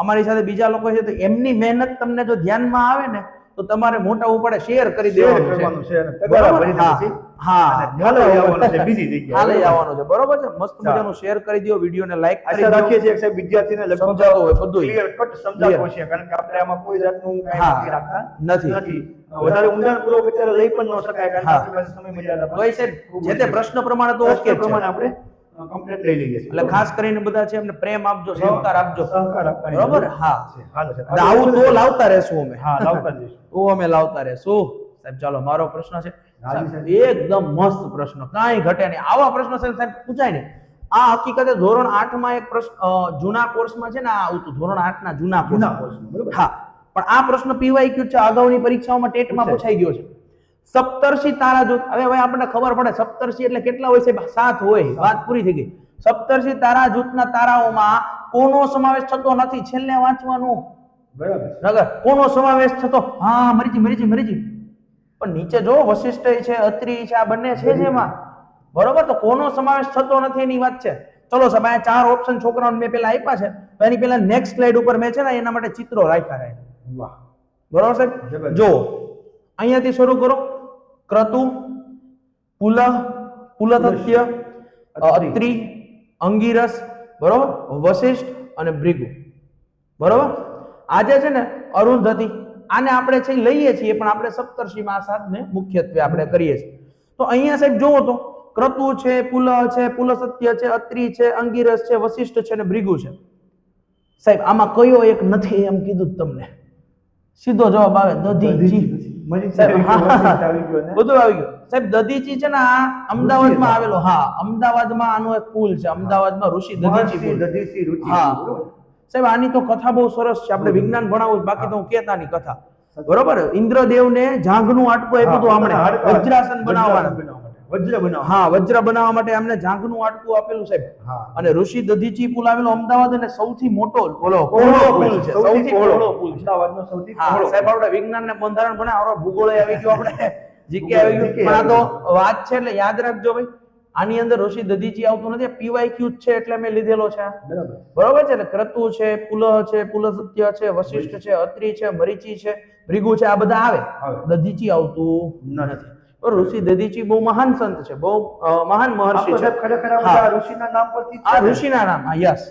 અમારી સાથે બીજા લોકો છે તો એમની મહેનત તમને જો ધ્યાનમાં આવે ને તો તમારે મોટા ઉપાડે શેર કરી શેર દેવાનું કરવાનું છે. છે અને તગારા બરોબર? ભરીને પછી હા, અને હાલે આવવાનું છે બીજી જગ્યાએ. હાલે બરોબર? આવવાનું છે. બરોબર છે, મસ્ત ચાલો. મજાનું શેર કરી દો, વિડીયોને લાઈક કરી આશા દો. રાખીએ છીએ કે સાહેબ વિદ્યાર્થીને લગભગ સમજાતું હોય બધુંય. ક્લિયર કટ સમજાતું હશે, કારણ કે આપણે આમાં કોઈ જાતનું કાંઈ હા, બાકી રાખતા નથી. નથી. વધારે ઊંડાણપૂર્વક અત્યારે લઈ પણ ન શકાય કારણ કે હા. આપણી પાસે સમય મર્યાદા તોય સાહેબ જે તે પ્રશ્ન પ્રમાણે તો ઓકે જ છે. પ્રમાણે આપણે કમ્પ્લીટ લઈ લઈએ છીએ એટલે ખાસ કરીને બધા છે એમને પ્રેમ આપજો, સહકાર આપજો. સહકાર આપવાની બરોબર? જરૂર હા. છે. હાલો સાહેબ. એટલે આવું તો લાવતા રહેશું અમે. હા લાવતા જઈશું. તો અમે લાવતા રહેશું. સાહેબ ચાલો મારો પ્રશ્ન છે હાજી સાહેબ, સાહેબ. એકદમ મસ્ત પ્રશ્ન, કાંઈ ઘટે નહીં. આવા પ્રશ્નો સાહેબ પૂછાય ને. આ હકીકતે ધોરણ 8 માં એક પ્રશ્ન જૂના કોર્સમાં છે ને આ આવતું, ધોરણ 8 ના જૂના જૂના કોર્સ. કોર્સમાં, બરોબર. હા, પણ આ પ્રશ્ન PYQ છે, અગાઉની પરીક્ષાઓમાં ટેટમાં પૂછાય. પૂછાઈ ગયો છે. સપ્તર્ષિ તારાજૂથ. હવે આપણને ખબર પડે સપ્તર્ષિ એટલે કેટલા હોય છે? 7 હોય. વાત પૂરી થઈ ગઈ. સપ્તર્ષિ તારાજૂથના તારાઓમાં કોનો સમાવેશ થતો નથી? છેલ્લે વાંચવાનું. બરાબર. નગર કોનો સમાવેશ થતો? હા, મરીજી. પણ નીચે જો વશિષ્ઠ છે, અત્રિ છે, આ બંને છે જ એમાં. બરોબર? તો કોનો સમાવેશ થતો નથી એની વાત છે. ચલો સાહેબ, આ 4 ઓપ્શન છોકરાઓને મેં પેલા આપ્યા છે. તો એની પેલા નેક્સ્ટ સ્લાઇડ ઉપર મેં છે ને એના માટે ચિત્રો રાખ્યા છે. વાહ. બરોબર સાહેબ? જબરદસ્ત. જો અહીંયાથી શરૂ કરો. ક્રતુ, પુલહ, પુલહત્ય, અત્રિ, અંગિરસ, બરોબર, વશિષ્ઠ અને ભૃગુ. બરોબર? આજે છે ને અરુંધતી, આને આપણે છે લઈએ છીએ પણ આપણે સપ્તર્ષિમાં આ સાતને મુખ્યત્વે આપણે કરીએ છીએ. તો અહીંયા સાહેબ જોવો તો ક્રતુ છે, પુલહ છે, પુલહત્ય છે, અત્રિ છે, અંગિરસ છે, વશિષ્ઠ છે અને ભૃગુ છે. સાહેબ આમાં કયો એક નથી એમ કીધું જ તમને. સીધો જવાબ આવે દધીચી. સાહેબ, હા, બધું આવી ગયું સાહેબ. દધીચી છે ને આ અમદાવાદમાં આવેલો. હા, અમદાવાદમાં આનો એક પુલ છે, અમદાવાદમાં ઋષિ દધીચી પુલ. હા સાહેબ, આની તો કથા બહુ સરસ છે. આપણે વિજ્ઞાન ભણાવું બાકી તો હું કહેતાની કથા. બરોબર? ઇન્દ્રદેવને જાંઘનું આટકું આપ્યું હતું આમણે વજ્રાસન બનાવવાનું. વજ્ર બનાવવા. હા, વજ્ર બનાવવા માટે અમને જાંઘનું આટકું આપેલું સાહેબ. હા. અને ઋષિ દધીચી પુલ આવેલો અમદાવાદ અને સૌથી મોટો બોલો પહોળો પુલ છે. સૌથી પહોળો પુલ છે. અમદાવાદનો સૌથી હા પહોળો. સાહેબ, આપણે વિજ્ઞાન ને બંધારણ ભણાવો, ભૂગોળ આવી ગયો, આપણે જીકે આવી ગયું. પણ આ તો વાત છે એટલે યાદ રાખજો ભાઈ. આની અંદર ઋષિ દધીચી આવતું નથી, PYQ જ છે એટલે મેં લીધેલો છે. બરાબર. બરોબર છે? એટલે ક્રતુ છે, પુલહ છે, પુલહત્ય છે, વશિષ્ઠ છે, અત્રિ છે, મરીચી છે, ભૃગુ છે, આ બધા આવે. દધીચી આવતું નથી. તો ઋષિ દધીચી બહુ મહાન સંત છે, બહુ મહાન મહર્ષિ છે. ખરેખર આ હા. બધા ઋષિના નામ પરથી જ છે આ ને? ઋષિના નામ, હા, યસ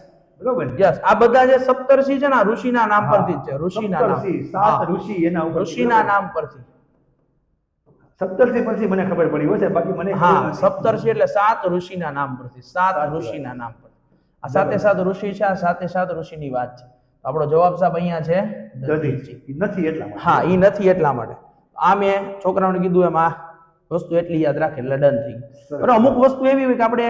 બરોબર ને? યસ. આ બધા જે સપ્તર્ષિ છે ને આ ઋષિના નામ હા. પરથી જ છે. ઋષિના નામ. સપ્તર્ષિ, હા. 7 ઋષિ એના ઉપરથી. ઋષિના નામ પરથી. સપ્તર્ષિ પરથી મને ખબર પડી હોય છે, બાકી મને ખબર હા, નથી. સપ્તર્ષિ એટલે 7 ઋષિના નામ પરથી. 7 સાચી ઋષિના નામ પરથી. આ બરાબર. 7 ઋષિ છે, આ 7 ઋષિની વાત છે. આપણો જવાબ સાહેબ અહીંયા છે દધીચી. દધીચી નથી એટલા માટે. હા, ઈ નથી એટલા માટે. આ મેં છોકરાઓને કીધું એમ આ વસ્તુ એટલી યાદ રાખે એટલે ડન થઈ ગયું. સરસ. પણ અમુક વસ્તુ એવી હોય કે આપણે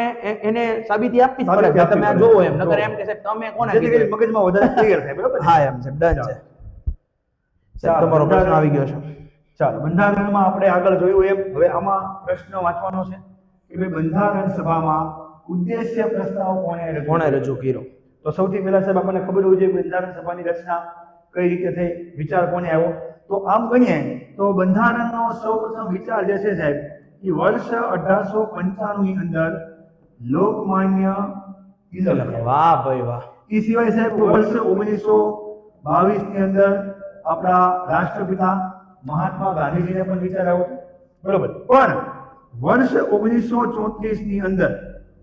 એને સાબિતી આપવી જ પડે સાબિતી કે આપવી તમે આ પડે. જોવો એમ, નકર જોવો. એમ કે સાહેબ તમે કોને જેથી કીધું કરી મગજમાં વધારે ક્લિયર થાય. બરોબર ને? હા એમ છે, ડન છે. સાહેબ તમારો પ્રશ્ન આવી ગયો છે. ચાલો, બંધારણમાં આપણે આગળ જોયું એમ હવે આમાં પ્રશ્ન વાંચવાનો છે કે ભાઈ બંધારણ સભામાં ઉદ્દેશ્ય પ્રસ્તાવ કોણે રજૂ કર્યો? તો સૌથી પહેલા સાહેબ આપણને ખબર હોવી જોઈએ બંધારણ સભાની રચના કઈ રીતે થઈ, વિચાર કોને આવ્યો. તો આમ ગણીએ તો બંધારણનો સૌપ્રથમ વિચાર જે છે સાહેબ એ વર્ષ 1895 ની અંદર લોકમાન્ય તિલક. વાહ ભાઈ વાહ. એ સિવાય સાહેબ વર્ષ 1922 ની અંદર આપણા રાષ્ટ્રપિતા મહાત્મા ગાંધીજીને પણ વિચાર આવ્યો. બરોબર. પણ વર્ષ 1934 ની અંદર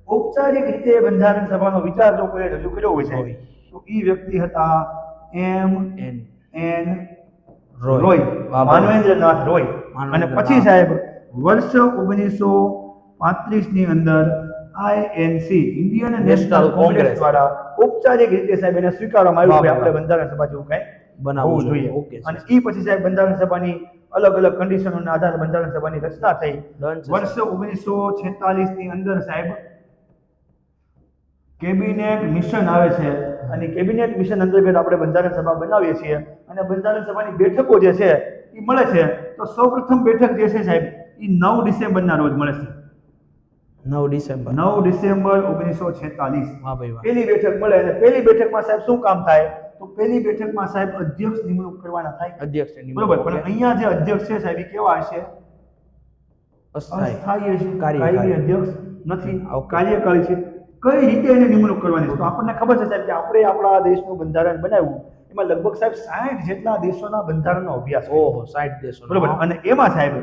ઔપચારિક રીતે બંધારણ સભાનો વિચાર જો કોઈ રજૂ કર્યો હોય છે તો એ વ્યક્તિ હતા એન એન રોય. રોય, વાહ, માનવેન્દ્રનાથ રોય. અને માનવેન્દ્રનાથ. પછી સાહેબ વર્ષ 1935 ની અંદર INC Indian national National Congress Congress દ્વારા ઔપચારિક રીતે સાહેબ એને સ્વીકારવામાં આવ્યું કે વાહ, આપણે વાહ. બંધારણ સભા જેવું કઈ બનાવવું હોવું જોઈએ. જોઈએ. ઓકે છે. અને એ પછી સાહેબ બંધારણ સભાની અલગ અલગ કન્ડિશનોના આધારે બંધારણ સભાની રચના થઈ. Done છે, વર્ષ 1946 ની અંદર સાહેબ કેબિનેટ મિશન આવે છે અને કેબિનેટ મિશન અંતર્ગત આપણે બંધારણ સભા બનાવીએ છીએ અને બંધારણ સભાની બેઠકો જે છે એ મળે છે. તો સૌપ્રથમ બેઠક જે છે સાહેબ એ 9 ડિસેમ્બરના રોજ મળે છે. 9 ડિસેમ્બર. 9 ડિસેમ્બર 1946 વાહ ભાઈ વાહ. પહેલી બેઠક મળે અને પહેલી બેઠકમાં સાહેબ શું કામ થાય તો પહેલી બેઠકમાં સાહેબ અધ્યક્ષ નિમણૂક કરવાના થાય. અધ્યક્ષની નિમણૂક. બરોબર. પણ ઓકે. અહીંયા જે અધ્યક્ષ છે સાહેબ એ કેવા હશે? અસ્થાયી. અસ્થાયી છે. કાર્યકારી. કાયમી અધ્યક્ષ નથી, ઓકે. કાર્યકારી છે. કઈ રીતે એની નિમણૂક કરવાની છે? તો આપણને ખબર છે સાહેબ કે આપણે આપણા દેશનું બંધારણ બનાવ્યું એમાં લગભગ સાહેબ 60 જેટલા દેશોના બંધારણનો અભ્યાસ કર્યો. ઓહો, 60 દેશો. બરોબર. અને એમાં સાહેબ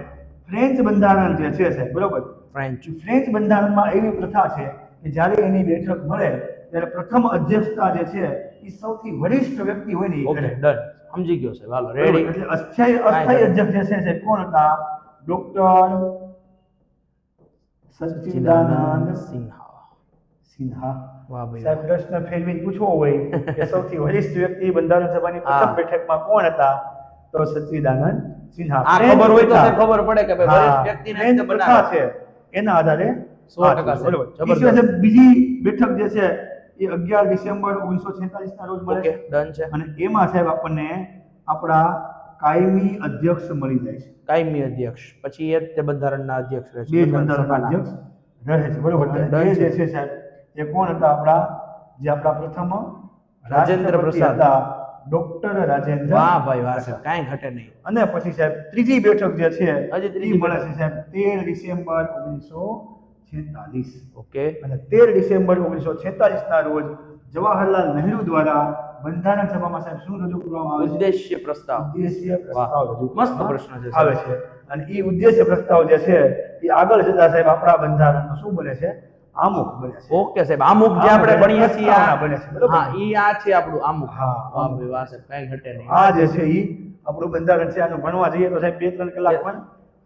ફ્રેન્ચ બંધારણ જે છે સાહેબ બરોબર ફ્રેન્ચ. ફ્રેન્ચ બંધારણમાં એવી પ્રથા છે કે જ્યારે એની બેઠક મળે ત્યારે પ્રથમ અધ્યક્ષતા જે છે એ સૌથી વરિષ્ઠ વ્યક્તિ હોય ને એ ઓકે, કરે. ડન. સમજી ગયો સાહેબ, હાલો રેડી. એટલે અસ્થાયી અધ્યક્ષ જે છે સાહેબ કોણ હતા? ડોક્ટર સચ્ચિદાનંદ સિન્હા. સિન્હા. વાહ ભાઈ સાહેબ પ્રશ્ન ફેરવી પૂછવો હોય કે સૌથી વરિષ્ઠ વ્યક્તિ બંધારણ સભાની હા. પ્રથમ બેઠકમાં કોણ હતા? તો સચ્ચિદાનંદ સિન્હા. આ ખબર હોય તો સાહેબ ખબર પડે કે ભાઈ વરિષ્ઠ વ્યક્તિને ફ્રેન્ચ રીતે પ્રથા બનાવે. છે એના આધારે 100% આ છે. સાહેબ. બરોબર. જબરદસ્ત. એ સિવાય સાહેબ બીજી બેઠક જે છે એ 11 ડિસેમ્બર 1946 ના રોજ મળે ઓકે છે ડન છે. અને એમાં સાહેબ આપણને આપણા કાયમી અધ્યક્ષ મળી જાય છે. કાયમી અધ્યક્ષ, પછી એ જ તે બંધારણના અધ્યક્ષ રહે છે. બે જ બંધારણ બંધારણના સભાના. અધ્યક્ષ રહે છે. બરોબર. ઓકે, અને done એ છે. જે છે સાહેબ એ કોણ હતા? આપણા પ્રથમ રાજેન્દ્ર રાષ્ટ્રપતિ પ્રસાદ. હતા ડોક્ટર રાજેન્દ્ર વાહ ભાઈ વાહ પ્રસાદ. સાહેબ, કાંઈ ઘટે નહીં. અને પછી સાહેબ ત્રીજી બેઠક જે છે હજી એ ત્રીજી મળે બેઠક. છે સાહેબ 13 ડિસેમ્બર 1946. ઓકે 13 ડિસેમ્બર 1946 ના રોજ જવાહરલાલ નહેરુ દ્વારા બંધારણ સભામાં સાહેબ શું રજૂ કરવામાં આવે છે? ઉદ્દેશ્ય પ્રસ્તાવ. ઉદ્દેશ્ય વાહ, પ્રસ્તાવ રજૂ મસ્ત કરવામાં પ્રશ્ન છે આવે છે. અને એ ઉદ્દેશ્ય પ્રસ્તાવ જે છે એ આગળ જતા સાહેબ આપણા બંધારણનું શું બને છે? આમુખ બને છે. ઓકે સાહેબ, આમુખ જે આપણે ભણીએ છીએ પ્રસ્તાવના બને છે, બરોબર? હા ઈ આ છે આપણું આમુખ. હા, વાહ આમુખ. ભાઈ વાહ સાહેબ, કાંઈ ઘટે નહીં. આ જે છે એ આપણું બંધારણ છે. આનું ભણવા જઈએ તો સાહેબ 2-3 કલાક પણ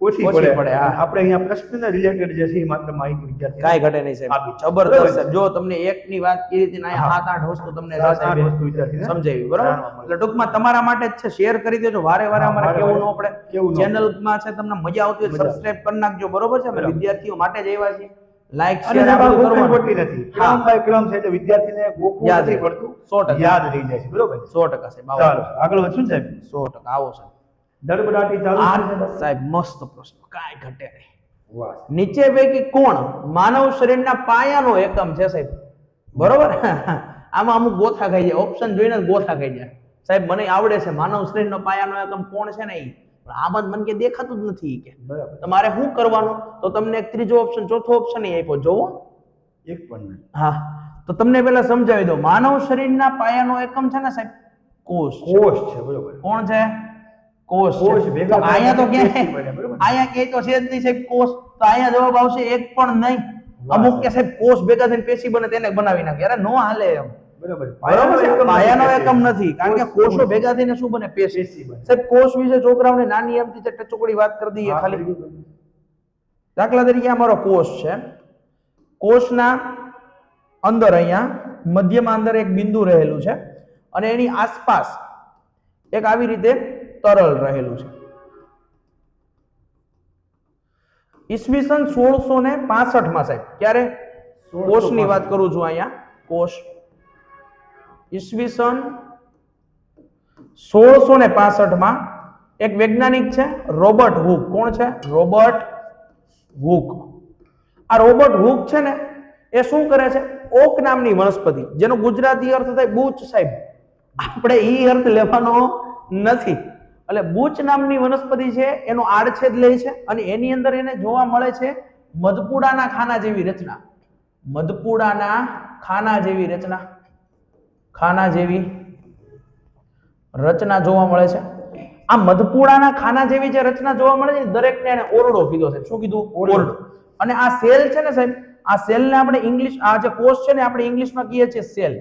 ઓછી ઓછી પડે. પડે, હા. અને આપણે અહીંયા પ્રશ્નને રિલેટેડ જે છે એ માત્ર માહિતી વિદ્યાર્થી કાંઈ ઘટે નહીં સાહેબ, આપી. જબરદસ્ત બરોબર. સાહેબ. જો તમને એકની વાત કરી હતી ને અહીંયા હા. 7-8 વસ્તુ તમને સાત, સાહેબે આઠ વસ્તુ વિદ્યાર્થીને સમજાવી, બરોબર? જાણવા મળે. એટલે ટૂંકમાં તમારા માટે જ છે, શેર કરી દેજો. વારે વારે હા, અમારે વારે કેવું ન વારે પડે. કેવું ન પડે. ચેનલમાં છે તમને મજા આવતી હોય મજા. સબસ્ક્રાઇબ કરી નાખજો, બરોબર છે? અમે બરાબર. વિદ્યાર્થીઓ માટે જ આવ્યા છીએ. લાઈક અને શેર આ સાહેબ આ બધું ગોખવી કરવાનું. પડતી નથી. હા. ક્રમ બાય ક્રમ છે એટલે વિદ્યાર્થીને ગોખવું યાદ નથી રહે. પડતું. 100%. યાદ રહી જાય છે. બરોબર. 100% સાહેબ, આવો. ચાલો આગળ વધશું સાહેબ. 100% આવો સાહેબ. દરબડાટી ચાલુ આ છે સાહેબ. સાહેબ મસ્ત પ્રશ્ન, કાંઈ ઘટે નહીં. વાહ. નીચે પૈકી કોણ માનવ શરીરના પાયાનો એકમ છે સાહેબ? બરોબર. આમાં અમુક ગોથા ખાઈ જાય, ઓપ્શન જોઈને જ ગોથા ખાઈ જાય. સાહેબ મને આવડે છે માનવ શરીરનો પાયાનો એકમ કોણ છે ને ઈ, પણ આમાં જ મને કે દેખાતું જ નથી ઈ કે. બરાબર. તમારે શું કરવાનું? તો તમને એક ત્રીજો ઓપ્શન, ચોથો ઓપ્શન એ આપ્યો, જોવો. એક પણ નહીં. હા, તો તમને પહેલા સમજાવી દો. માનવ શરીરના પાયાનો એકમ છે ને સાહેબ, કોષ છે. કોષ છે. બરોબર. કોણ છે? કોષ છે. કોષ ભેગા તો અહીંયા તો થઈને કે પેશી બને, બરોબર. અહીંયા કે તો છે જ નહીં સાહેબ કોષ, તો અહીંયા જવાબ આવશે એક પણ નહીં. વાહ, અમુક કે સાહેબ. સાહેબ કોષ ભેગા થઈને પેશી બને તેને બનાવી નાખે. અરે નો હાલે એમ. બરોબર. બરોબર છે? પાયાનો એકમ નથી, કારણ કે કોષો કોષ. ભેગા થઈને શું બને? પેશી. પેશી બને. સાહેબ કોષ વિશે છોકરાઓને નાની એમથી ટચુકડી વાત કરી દઈએ હા, ખાલી. કરી દીધું. દાખલા તરીકે આ મારો કોષ છે. કોષના અંદર અહીંયા મધ્યમાં અંદર એક બિંદુ રહેલું છે અને એની આસપાસ એક આવી રીતે તરલ રહેલું છે. ઈસવીસન 1665 માં સાહેબ, ક્યારે? કોષની વાત કરું છું અહીંયા. કોષ ઈસવીસન 1665 માં એક વૈજ્ઞાનિક છે રોબર્ટ હુક. કોણ છે? Robert Hooke. આ રોબર્ટ હુક છે ને એ શું કરે છે? ઓક નામની વનસ્પતિ, જેનો ગુજરાતી અર્થ થાય બૂચ સાહેબ. આપણે ઈ અર્થ લેવાનો નથી. એટલે બૂચ નામની વનસ્પતિ છે એનો આડછેદ લે છે અને એની અંદર એને જોવા મળે છે મધપુડાના ખાના જેવી રચના. મધપુડાના ખાના જેવી રચના. ખાના જેવી રચના જોવા મળે છે. આ મધપુડાના ખાના જેવી જે રચના જોવા મળે છે દરેકને એને ઓરડો કીધો છે. શું કીધું? ઓરડો. અને આ સેલ છે ને સાહેબ, આ સેલને આપણે ઇંગ્લિશ, આ જે કોષ છે ને આપણે ઇંગ્લિશમાં કહીએ છીએ સેલ.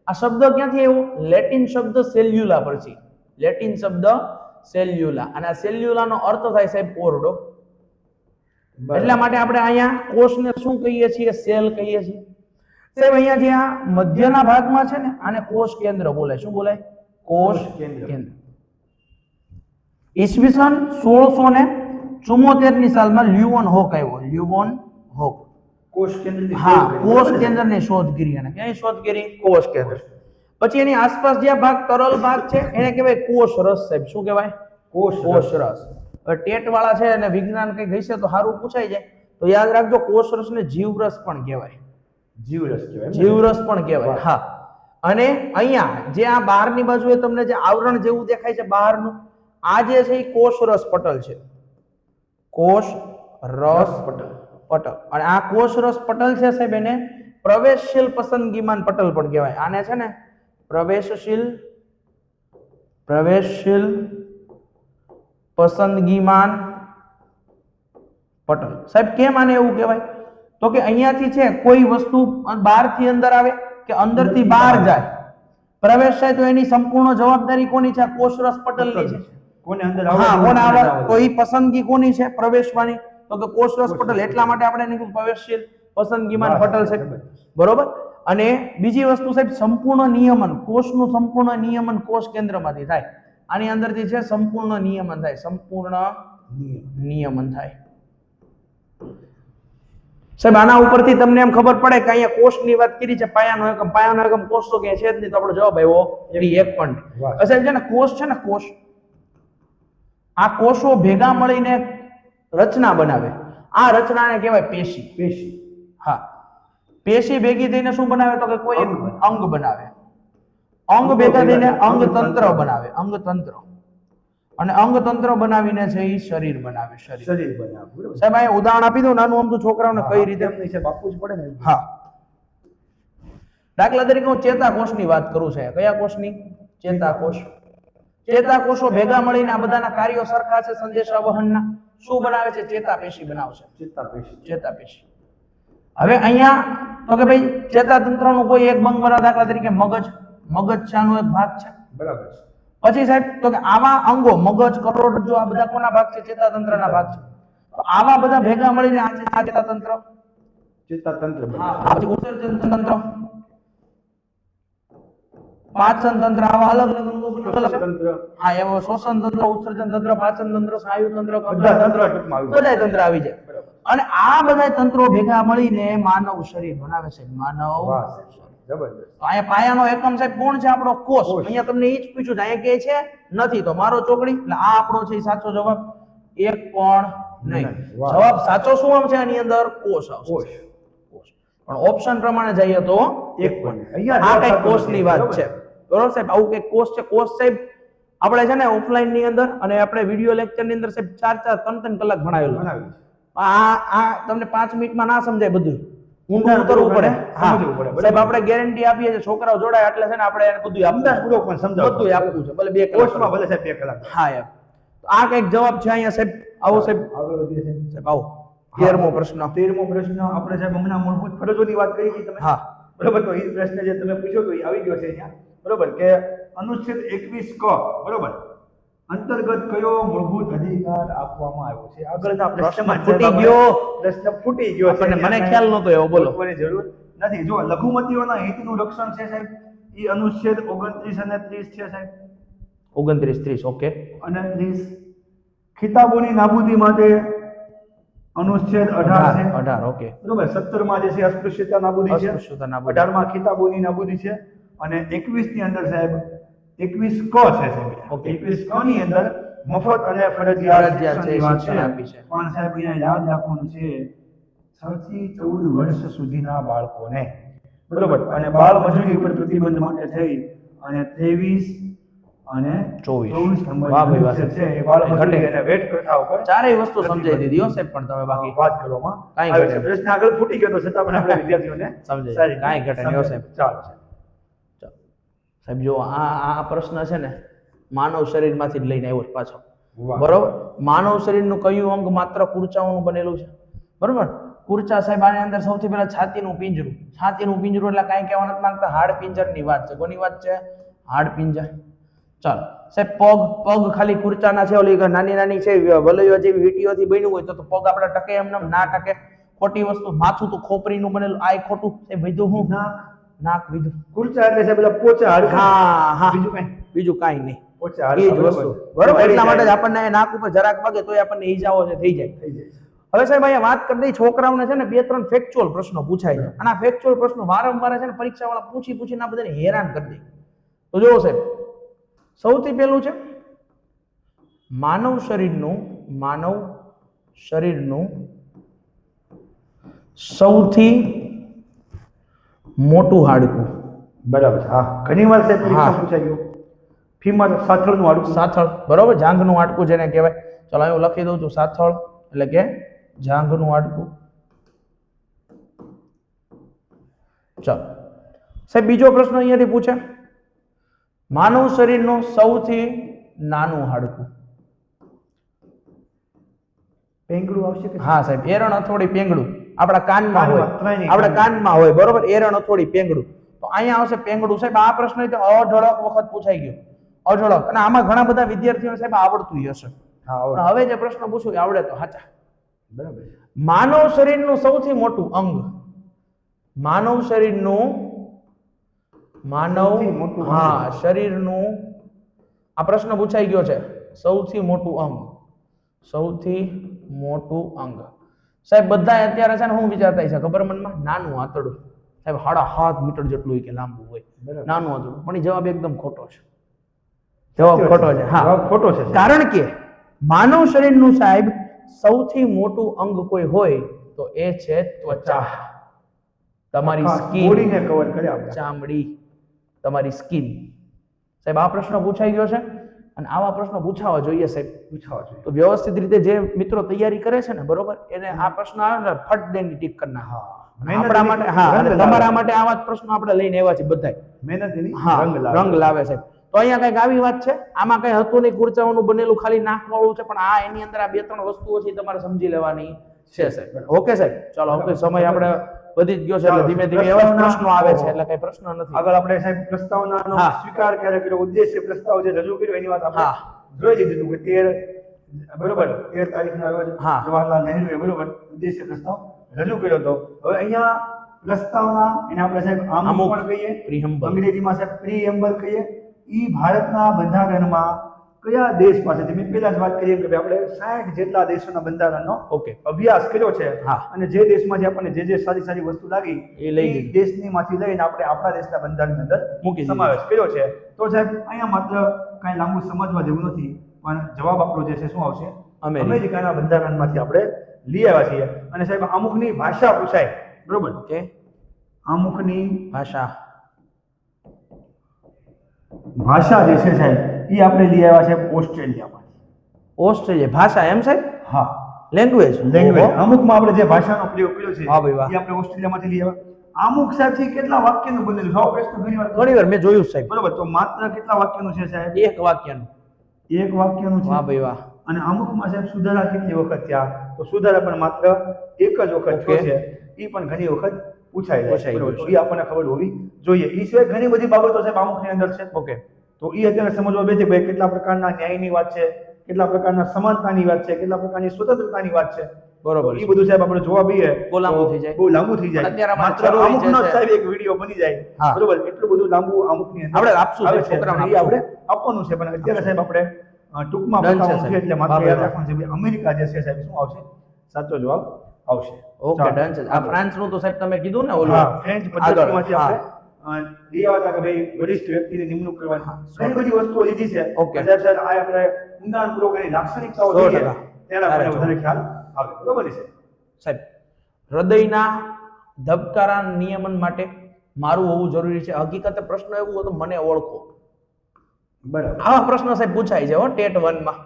આ શબ્દ ક્યાંથી આવ્યો? લેટિન શબ્દ સેલ્યુલા પરથી. લેટિન શબ્દ સેલ્યુલા. અને આ સેલ્યુલાનો અર્થ થાય સાહેબ ઓરડો. એટલા માટે આપણે અહીંયા કોષને શું કહીએ છીએ? સેલ કહીએ છીએ. સાહેબ અહીંયા જે આ મધ્યના ભાગમાં છે ને આને કોષ કેન્દ્ર બોલાય. શું બોલાય? કોષ કેન્દ્ર. ઈસવીસન 1674 ની સાલમાં લ્યુવન હોક આવ્યો. લ્યુવન હોક. કોષ કેન્દ્રની હા, શોધ કરી. કોષ બરોબર. કેન્દ્રની શોધ કરી. અને ક્યાંય શોધ કરી? કોષ કેન્દ્ર. પછી એની આસપાસ જે ભાગ તરલ ભાગ છે એને કહેવાય કોષ રસ સાહેબ. શું કહેવાય? કોષ કોષ રસ. હવે ટેટ વાળા છે અને વિજ્ઞાન કઈ હશે તો સારું પૂછાઈ જાય તો યાદ રાખજો, કોષ રસને જીવરસ પણ કહેવાય. જીવરસ કહેવાય એમ ને? જીવરસ પણ કહેવાય. હા. અને અહીંયા જે આ બહારની બાજુએ તમને જે આવરણ જેવું દેખાય છે બહારનું, આ જે છે એ કોષ રસ પટલ છે. કોષ રસ પટલ. અને આ કોષ રસ પટલ છે સાહેબ એને પ્રવેશશીલ પસંદગીમાન પટલ પણ કહેવાય. આને છે ને પ્રવેશશીલ પસંદગીમાન પટલ. સાહેબ કેમ આને એવું કહેવાય? તો કે અહીંયાથી છે કોઈ વસ્તુ બહારથી અંદર આવે કે અંદરથી બહાર જાય પ્રવેશ થાય તો એની સંપૂર્ણ જવાબદારી કોની છે? કોષરસ પટલની છે. કોને અંદર હા, કોને આવે આવે તો એ પસંદગી કોની છે પ્રવેશવાની? તો કે કોષરસ પટલ. એટલા માટે આપણે એને કીધું પ્રવેશશીલ પસંદગીમાન પટલ છે. બરોબર. અને બીજી વસ્તુ સાહેબ, સંપૂર્ણ નિયમન. કોષનું સંપૂર્ણ નિયમન કોષ કેન્દ્રમાંથી થાય. આની અંદરથી છે સંપૂર્ણ નિયમન થાય. સંપૂર્ણ નિયમન થાય. સાહેબ આના ઉપરથી તમને એમ ખબર પડે કે અહીંયા કોષની વાત કરી છે, પાયાનો એકમ. પાયાનો એકમ કોષ તો કે છે જ નહીં, તો આપણો જવાબ આવ્યો D1 પણ. સાહેબ છે ને કોષ છે ને, કોષ, આ કોષો ભેગા મળીને રચના બનાવે. આ રચનાને કહેવાય પેશી. પેશી. હા, પેશી ભેગી થઈને શું બનાવે? તો કે કોઈ એક અંગ બનાવે. અંગ ભેગા થઈને અંગતંત્ર બનાવે. અંગતંત્ર. અને અંગતંત્ર બનાવીને છે એ શરીર બનાવે. શરીર બનાવે. સાહેબ આ ઉદાહરણ આપી દઉં નાનું અમથું છોકરાઓને કઈ રીતે આપવું જ પડે ને. હા, દાખલા તરીકે હું ચેતાકોષની વાત કરું છે. કયા કોષની? ચેતાકોષ. ચેતાકોષો ભેગા મળીને આ બધાના કાર્યો સરખા છે સંદેશા વહનના. શું બનાવે છે? ચેતાપેશી બનાવશે. ચેતાપેશી. હવે અહીંયા તો કે ભાઈ ચેતાતંત્રનું કોઈ એક બંગ બનાવ. દાખલા તરીકે મગજ. મગજ શાનો એક ભાગ છે. બરાબર છે. પછી સાહેબ તો કે આવા અંગો, મગજ, કરોડરજ્જુ, આ બધા કોના ભાગ છે? ચેતાતંત્રના ભાગ છે. તો આવા બધા ભેગા મળીને આ છે આ ચેતાતંત્ર. ચેતાતંત્ર. પછી ઉત્સર્જન તંત્ર, પાચન તંત્ર, આવા અલગ અલગ તંત્ર. હા, એવો શોષણ તંત્ર, ઉત્સર્જન તંત્ર, પાચન તંત્ર, સ્નાયુ તંત્ર, બધા તંત્ર ટૂંકમાં આવી બધા તંત્ર આવી જાય. અને આ બધા તંત્રો ભેગા મળીને માનવ શરીર બનાવે છે. માનવ વાહ, જબરદસ્ત. તો અહીંયા પાયાનો એકમ સાહેબ કોણ છે? આપણો કોષ. અહીંયા તમને એ જ પૂછ્યું છે, અહીંયા કે છે નથી તો મારો ચોકડી. એટલે આ આપણો છે એ સાચો જવાબ. એક પણ નહીં. વાહ. જવાબ સાચો શું આવશે? આની અંદર કોષ આવશે. કોષ. પણ ઓપ્શન પ્રમાણે જઈએ તો એક પણ. અહીંયા આ જવાબ કઈ સાચો કોષની નથી. વાત બરાબર. છે. બરોબર સાહેબ, આવું કઈ કોષ છે. કોષ સાહેબ આપણે છે ને ઓફલાઈન ની અંદર અને આપણે વિડિયો લેક્ચર ની અંદર સાહેબ 4-3 કલાક ભણાવેલું. બનાવ્યું. આ તમને 5 મિનિટમાં ના સમજાય બધું. ઊંડું ઉતરવું પડે. હા સમજવું પડે. બરાબર. સાહેબ આપણે ગેરંટી આપીએ છીએ છોકરાઓ જોડાય એટલે છે ને આપણે એને બધું આપવું અંદાજ પૂર્વક પણ સમજાવો. બધું આપવું છે. ભલે 2 કલાક. કોષમાં ભલે સાહેબ 2 કલાક. હા યાર. તો આ કઈક જવાબ છે અહીંયા સાહેબ. આવો સાહેબ. આગળ વધીએ છીએ. સાહેબ આવો. 13મો પ્રશ્ન. 13મો પ્રશ્ન આપણે સાહેબ હમણાં મૂળભૂત ફરજોની વાત કરી હતી તમે. હા. બરોબર. તો એ પ્રશ્ન જે તમે પૂછ્યો તો એ આવી ગયો છે અહીંયા. બરોબર કે અનુચ્છેદ 21 ક બરોબર અંતર્ગત કયો મૂળભૂત અધિકાર આપવામાં આવ્યો છે? આગળના પ્રશ્નમાં ફૂટી ગયો. પ્રશ્ન ફૂટી ગયો છે. આપણને મને ખ્યાલ નહોતો એવો. બોલો. લખવાની જરૂર નથી. જો લઘુમતીઓના હિતનું રક્ષણ છે સાહેબ, એ અનુચ્છેદ 29 અને 30 છે સાહેબ. 29-30 ઓકે. અને 30 ખિતાબોની નાબૂદી માટે અનુચ્છેદ 18 છે. 18 ઓકે. બરોબર. 17 માં જે છે અસ્પૃશ્યતા નાબૂદી છે. અસ્પૃશ્યતા નાબૂદી. 18 માં ખિતાબોની નાબૂદી છે. અને 21 ની અંદર સાહેબ 21 ક છે સાહેબ. ઓકે. 21 ક ની અંદર મફત અને ફરજિયાત ફરજિયાત છે, શિક્ષણની વાત શિક્ષણ આપી છે. પણ સાહેબ અહીંયા યાદ રાખવાનું છે 6 થી 14 વર્ષ સુધીના બાળકોને બરોબર. અને બાળ મજૂરી ઉપર પ્રતિબંધ માટે થઈ અને 23 અને 24 નંબર વાહ ભાઈ વાહ. છે એ બાળ મજૂરી અને વેટ પ્રથા ઉપર ચારેય વસ્તુ સમજાઈ દીધી હો સાહેબ. પણ તમે બાકી વાત કરવામાં કાંઈ આવે ઘટે છે. પ્રશ્ન આગળ ફૂટી ગયો તો છતાં પણ આપણે વિદ્યાર્થીઓને સમજાય. સારી કાંઈ ઘટે નહીં હો સાહેબ. ચાલો સાહેબ. સાહેબ જો આ પ્રશ્ન છે ને માનવ શરીરમાંથી જ લઈને આવ્યો છે પાછો. વાહ. બરોબર. માનવ શરીરનું કયું અંગ માત્ર કુર્ચાઓનું બનેલું છે? બરોબર. કુર્ચા સાહેબ આની અંદર સૌથી પહેલા છાતીનું પિંજરું. છાતીનું પિંજરું એટલે કાંઈ કહેવા નથી માંગતા, હાડ પિંજરની વાત છે. કોની વાત છે? હાડ પિંજર. ચાલો સાહેબ પગ ખાલી કુર્ચાના છે. ઓલી નાની નાની છે વલયો જેવી વીટીઓથી બન્યું હોય તો પગ આપણે ટકે એમ ના ટકે. ખોટી વસ્તુ. માથું તો ખોપરીનું બનેલું. આ ખોટું. એ વિધું હું નાક વિધું. કુર્ચા એટલે સાહેબ પેલા પોચા હાડકાં. હા હા. બીજું કઈ બીજું કાંઈ નહીં. પોચા એ જ હાડકાં. વસ્તુ. બરોબર. એટલા માટે જ આપણને નાક ઉપર જરાક વાગે તોય આપણને ઈજાઓ છે થઈ જાય. થઈ જાય. હવે સાહેબ અહીંયા વાત કરી દઈ છોકરાઓને છે ને 2-3 ફેક્ચ્યુઅલ પ્રશ્નો પૂછાય છે. અને આ ફેક્ચ્યુઅલ પ્રશ્નો વારંવાર છે ને પરીક્ષાવાળા પૂછીને આ બધાને હેરાન કરી દે. તો જુઓ સાહેબ, સૌથી પહેલું છે માનવ શરીરનું સૌથી મોટું હાડકું. બરાબર. હા ઘણી વાર સાહેબ પરીક્ષા હા. પૂછાઈ ગયું. ફીમર સાથળનું હાડકું. સાથળ. બરોબર. જાંઘનું હાડકું જેને કહેવાય. ચલો હું લખી દઉં છું. સાથળ એટલે કે જાંઘનું હાડકું. ચાલો સાહેબ બીજો પ્રશ્ન અહીંયાથી પૂછે માનવ શરીરનું સૌથી નાનું હાડકું. પેંગડું આવશે કે? હા સાહેબ. એરણ અથોડી પેંગડું. આપણા કાનમાં હોય. ત્રણેય આપણા કાનમાં હોય. બરોબર. એરણ અથોડી પેંગડું. તો અહીંયા આવશે પેંગડું. સાહેબ આ પ્રશ્ન રીતે અઢળક વખત પૂછાઈ ગયો, અઢળક. અને આમાં ઘણા બધા વિદ્યાર્થીઓને સાહેબ આવડતું હશે. પણ હવે જે પ્રશ્ન પૂછું કે આવડે તો સાચા. બરાબર. માનવ શરીરનું સૌથી મોટું અંગ, માનવ શરીરનું સૌથી મોટું અંગ. હા શરીરનું આ પ્રશ્ન પૂછાઈ ગયો છે. સૌથી મોટું અંગ, સૌથી મોટું અંગ. સાહેબ બધા અત્યારે છે ને હું વિચારતા છે ખબર મનમાં? નાનું આંતરડું. સાહેબ 7.5 મીટર જેટલું હોય કે લાંબુ હોય, નાનું આંતરડું. પણ એ જવાબ એકદમ ખોટો છે. જવાબ ખોટો છે. હા જવાબ ખોટો છે. કારણ કે માનવ શરીરનું સાહેબ સૌથી મોટું અંગ કોઈ હોય તો એ છે ત્વચા. તમારી સ્કિન, બોડીને કવર કરે આપણે. ચામડી, તમારી સ્કિન. સાહેબ આ પ્રશ્ન પૂછાઈ ગયો છે અને આવા પ્રશ્નો પૂછાવા જોઈએ સાહેબ, પૂછવા જોઈએ. તો વ્યવસ્થિત રીતે જે મિત્રો તૈયારી કરે છે ને બરોબર, એને આ પ્રશ્ન આવે ને ફટ દઈને ટીક કરી નાખે. આપણા માટે હા, અને તમારા માટે આવા જ પ્રશ્નો આપણે લઈને આવ્યા છીએ બધાય. મહેનત એની હા રંગ લાવે છે. તો અહીંયા કઈક આવી વાત છે. આમાં કઈ હતું નહીં, કુરચાઓનું બનેલું ખાલી નાખવાળું છે, પણ આ એની અંદર આ 2-3 વસ્તુઓ છે તમારે સમજી લેવાની છે સાહેબ. ઓકે સાહેબ, ચાલો હવે સમય આપણે વધી જ ગયો છે એટલે ધીમે ધીમે એવા જ પ્રશ્નો આવે છે એટલે કઈ પ્રશ્ન નથી. આગળ આપણે સાહેબ પ્રસ્તાવનાનો સ્વીકાર ક્યારે કર્યો, ઉદ્દેશ્ય પ્રસ્તાવ જે રજૂ કર્યો એની વાત આપણે જોઈ લીધું કે 13 બરોબર 13 તારીખના રોજ જવાહરલાલ નહેરુએ બરોબર ઉદ્દેશ્ય પ્રસ્તાવ રજૂ કર્યો હતો. હવે અહીંયા પ્રસ્તાવના એને આપણે સાહેબ આમુખ પણ કહીએ, અંગ્રેજીમાં સાહેબ પ્રીએમ્બલ કહીએ. ઈ ભારતના બંધારણમાં કયા દેશ પાસેથી, મેં પહેલા જ વાત કરી કે આપણે 60 જેટલા દેશોના બંધારણનો અભ્યાસ કર્યો છે અને જે દેશમાંથી આપણને જે સારી સારી વસ્તુ લાગી એ દેશનીમાંથી લઈને આપણે આપણા દેશના બંધારણની અંદર સમાવેશ કર્યો છે. તો સાહેબ અહીંયા માત્ર કાંઈ લાંબુ સમજવા જેવું નથી, પણ જવાબ આપણો જે છે શું આવશે? અમેરિકાના બંધારણમાંથી આપણે લઈ આવ્યા છીએ. અને સાહેબ અમુકની ભાષા પૂછાય બરોબર કે અમુકની ભાષા જે છે સાહેબ એ આપણે લઈ આવ્યા છે ઓસ્ટ્રેલિયામાંથી. ઓસ્ટ્રેલિયા ભાષા એમ સાહેબ? હા, લેંગ્વેજ. અમુકમાં આપણે જે ભાષાનો પ્રયોગ કર્યો છે એ આપણે ઓસ્ટ્રેલિયામાંથી લઈ આવ્યા. અમુક સાહેબ છે કેટલા વાક્યનું બનેલું? સાવ પ્રશ્ન ઘણીવાર મેં જોયું સાહેબ. બરોબર, તો માત્ર કેટલા વાક્યનું છે સાહેબ? એક વાક્યનું છે. વાહ ભાઈ વાહ. અને અમુકમાં સાહેબ સુધારા કેટલી વખત થયા? તો સુધારા પણ માત્ર એક જ વખત થયો છે. એ પણ ઘણી વખત પૂછાય જાય. તો એ આપણને ખબર હોવી જોઈએ. એ સિવાય ઘણી બધી બાબતો સાહેબ અમુકની અંદર છે. ઓકે, તો એ અત્યારે સમજવા બે છે ભાઈ કેટલા પ્રકારના ન્યાયની વાત છે, કેટલા પ્રકારના સમાનતાની વાત છે, કેટલા પ્રકારની સ્વતંત્રતાની વાત છે. બરોબર, એ બધું સાહેબ આપણે જોવા બઈએ બહુ લાંબુ થઈ જાય. માત્ર અમુકનો સાહેબ એક વિડિયો બની જાય. બરોબર, એટલું બધું લાંબુ અમુકની અંદર આપણે આપશું છોકરાઓને, એ આપણે આપવાનું છે. પણ અત્યારે સાહેબ આપણે ટૂંકમાં બતાવવાનું છે એટલે માત્ર યાદ રાખવાનું છે ભાઈ અમેરિકા જે છે સાહેબ શું આવશે? સાચો જવાબ આવશે. ઓકે, ડન છે. આ ફ્રાન્સ નું તો સાહેબ તમે કીધું ને ઓલું ફ્રેન્ચ પદ્ધતિમાંથી આપણે લઈ આવ્યા કે ભાઈ વરિષ્ઠ વ્યક્તિની નિમણૂક કરવાની ઘણી બધી વસ્તુઓ લીધી છે. ઓકે સાહેબ, આ આપણે ઊંડાણપૂર્વક એની લાક્ષણિકતાઓ જોઈએ ત્યારે આપણને વધારે ખ્યાલ આવે. બરોબર છે સાહેબ? હૃદયના ધબકારા નિયમન માટે મારું હોવું જરૂરી છે. હકીકતે પ્રશ્ન એવું હતો મને ઓળખો. બરાબર, આવા પ્રશ્ન સાહેબ પૂછાય છે હો ટેટ 1 માં.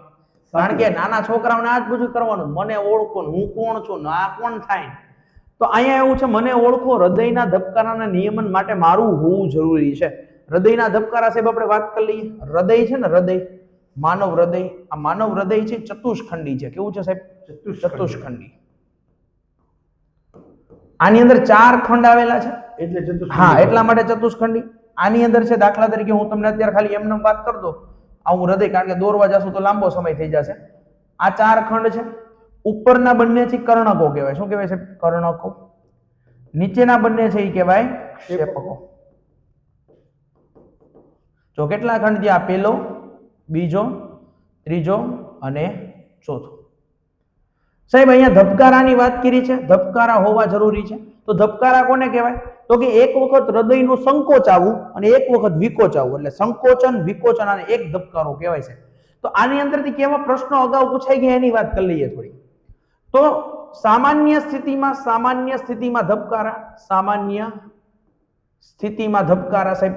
કારણ કે નાના છોકરાઓને આ જ બધું કરવાનું, મને ઓળખો, હું કોણ છું, આ કોણ થાય. તો અહીંયા એવું છે મને ઓળખો, હૃદયના ધબકારાના નિયમન માટે મારું હોવું જરૂરી છે. હૃદયના ધબકારા સાહેબ આપણે વાત કરી લઈએ. હૃદય છે ને, હૃદય માનવ હૃદય, આ માનવ હૃદય છે ચતુષ્ખંડી છે. કેવું છે સાહેબ? ચતુષ્ખંડી. આની અંદર 4 ખંડ આવેલા છે એટલે હા, એટલા માટે ચતુષ્ખંડી. આની અંદર છે દાખલા તરીકે હું તમને અત્યારે ખાલી એમને વાત કરી દો આવું હૃદય, કારણ કે દોરવા જશું તો લાંબો સમય થઈ જશે. આ 4 ખંડ છે. ઉપરના બંને છે કર્ણકો કહેવાય. શું કહેવાય છે? કર્ણકો. નીચેના બંને છે એ કહેવાય ક્ષેપકો. જો કેટલા ખંડ છે? આ પહેલો, બીજો, ત્રીજો અને ચોથો. સાહેબ અહીંયા ધબકારાની વાત કરી છે, ધબકારા હોવા જરૂરી છે. તો ધબકારા કોને કહેવાય? તો કે એક વખત હૃદયનું સંકોચ આવવું અને એક વખત વિકોચ આવવું, એટલે સંકોચન વિકોચન અને એક ધબકારો કહેવાય છે. તો આની અંદરથી કેવા પ્રશ્નો અગાઉ પૂછાઈ ગયા એની વાત કરી લઈએ થોડી. તો સામાન્ય સ્થિતિમાં ધબકારા, સામાન્ય સ્થિતિમાં ધબકારા સાહેબ.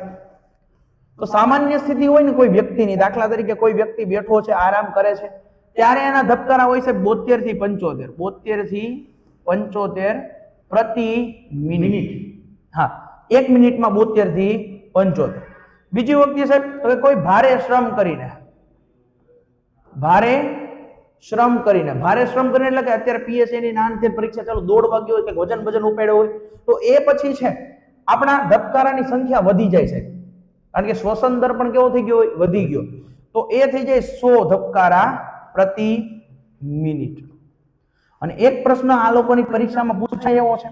તો સામાન્ય સ્થિતિ હોય ને કોઈ વ્યક્તિની, દાખલા તરીકે કોઈ વ્યક્તિ બેઠો છે, આરામ કરે છે, ત્યારે એના ધબકારા હોય છે 72 થી 75, 72 થી 75 પ્રતિ મિનિટ. હા, 1 મિનિટમાં 72 થી 75. બીજી વખતે સાહેબ તો કોઈ ભારે શ્રમ કરીને એટલે કે અત્યારે પીએસસી ની નાનથી પરીક્ષા ચાલુ, દોડ વાગ્યો હોય કે વજન ઉપાડ્યો હોય, તો એ પછી છે આપણા ધબકારાની સંખ્યા વધી જાય છે, કારણ કે શ્વસન દર પણ કેવો થઈ ગયો હોય, વધી ગયો, તો એ થઈ જાય 100 ધબકારા પ્રતિ મિનિટ. અને એક પ્રશ્ન આ લોકોની પરીક્ષામાં પૂછાય એવો છે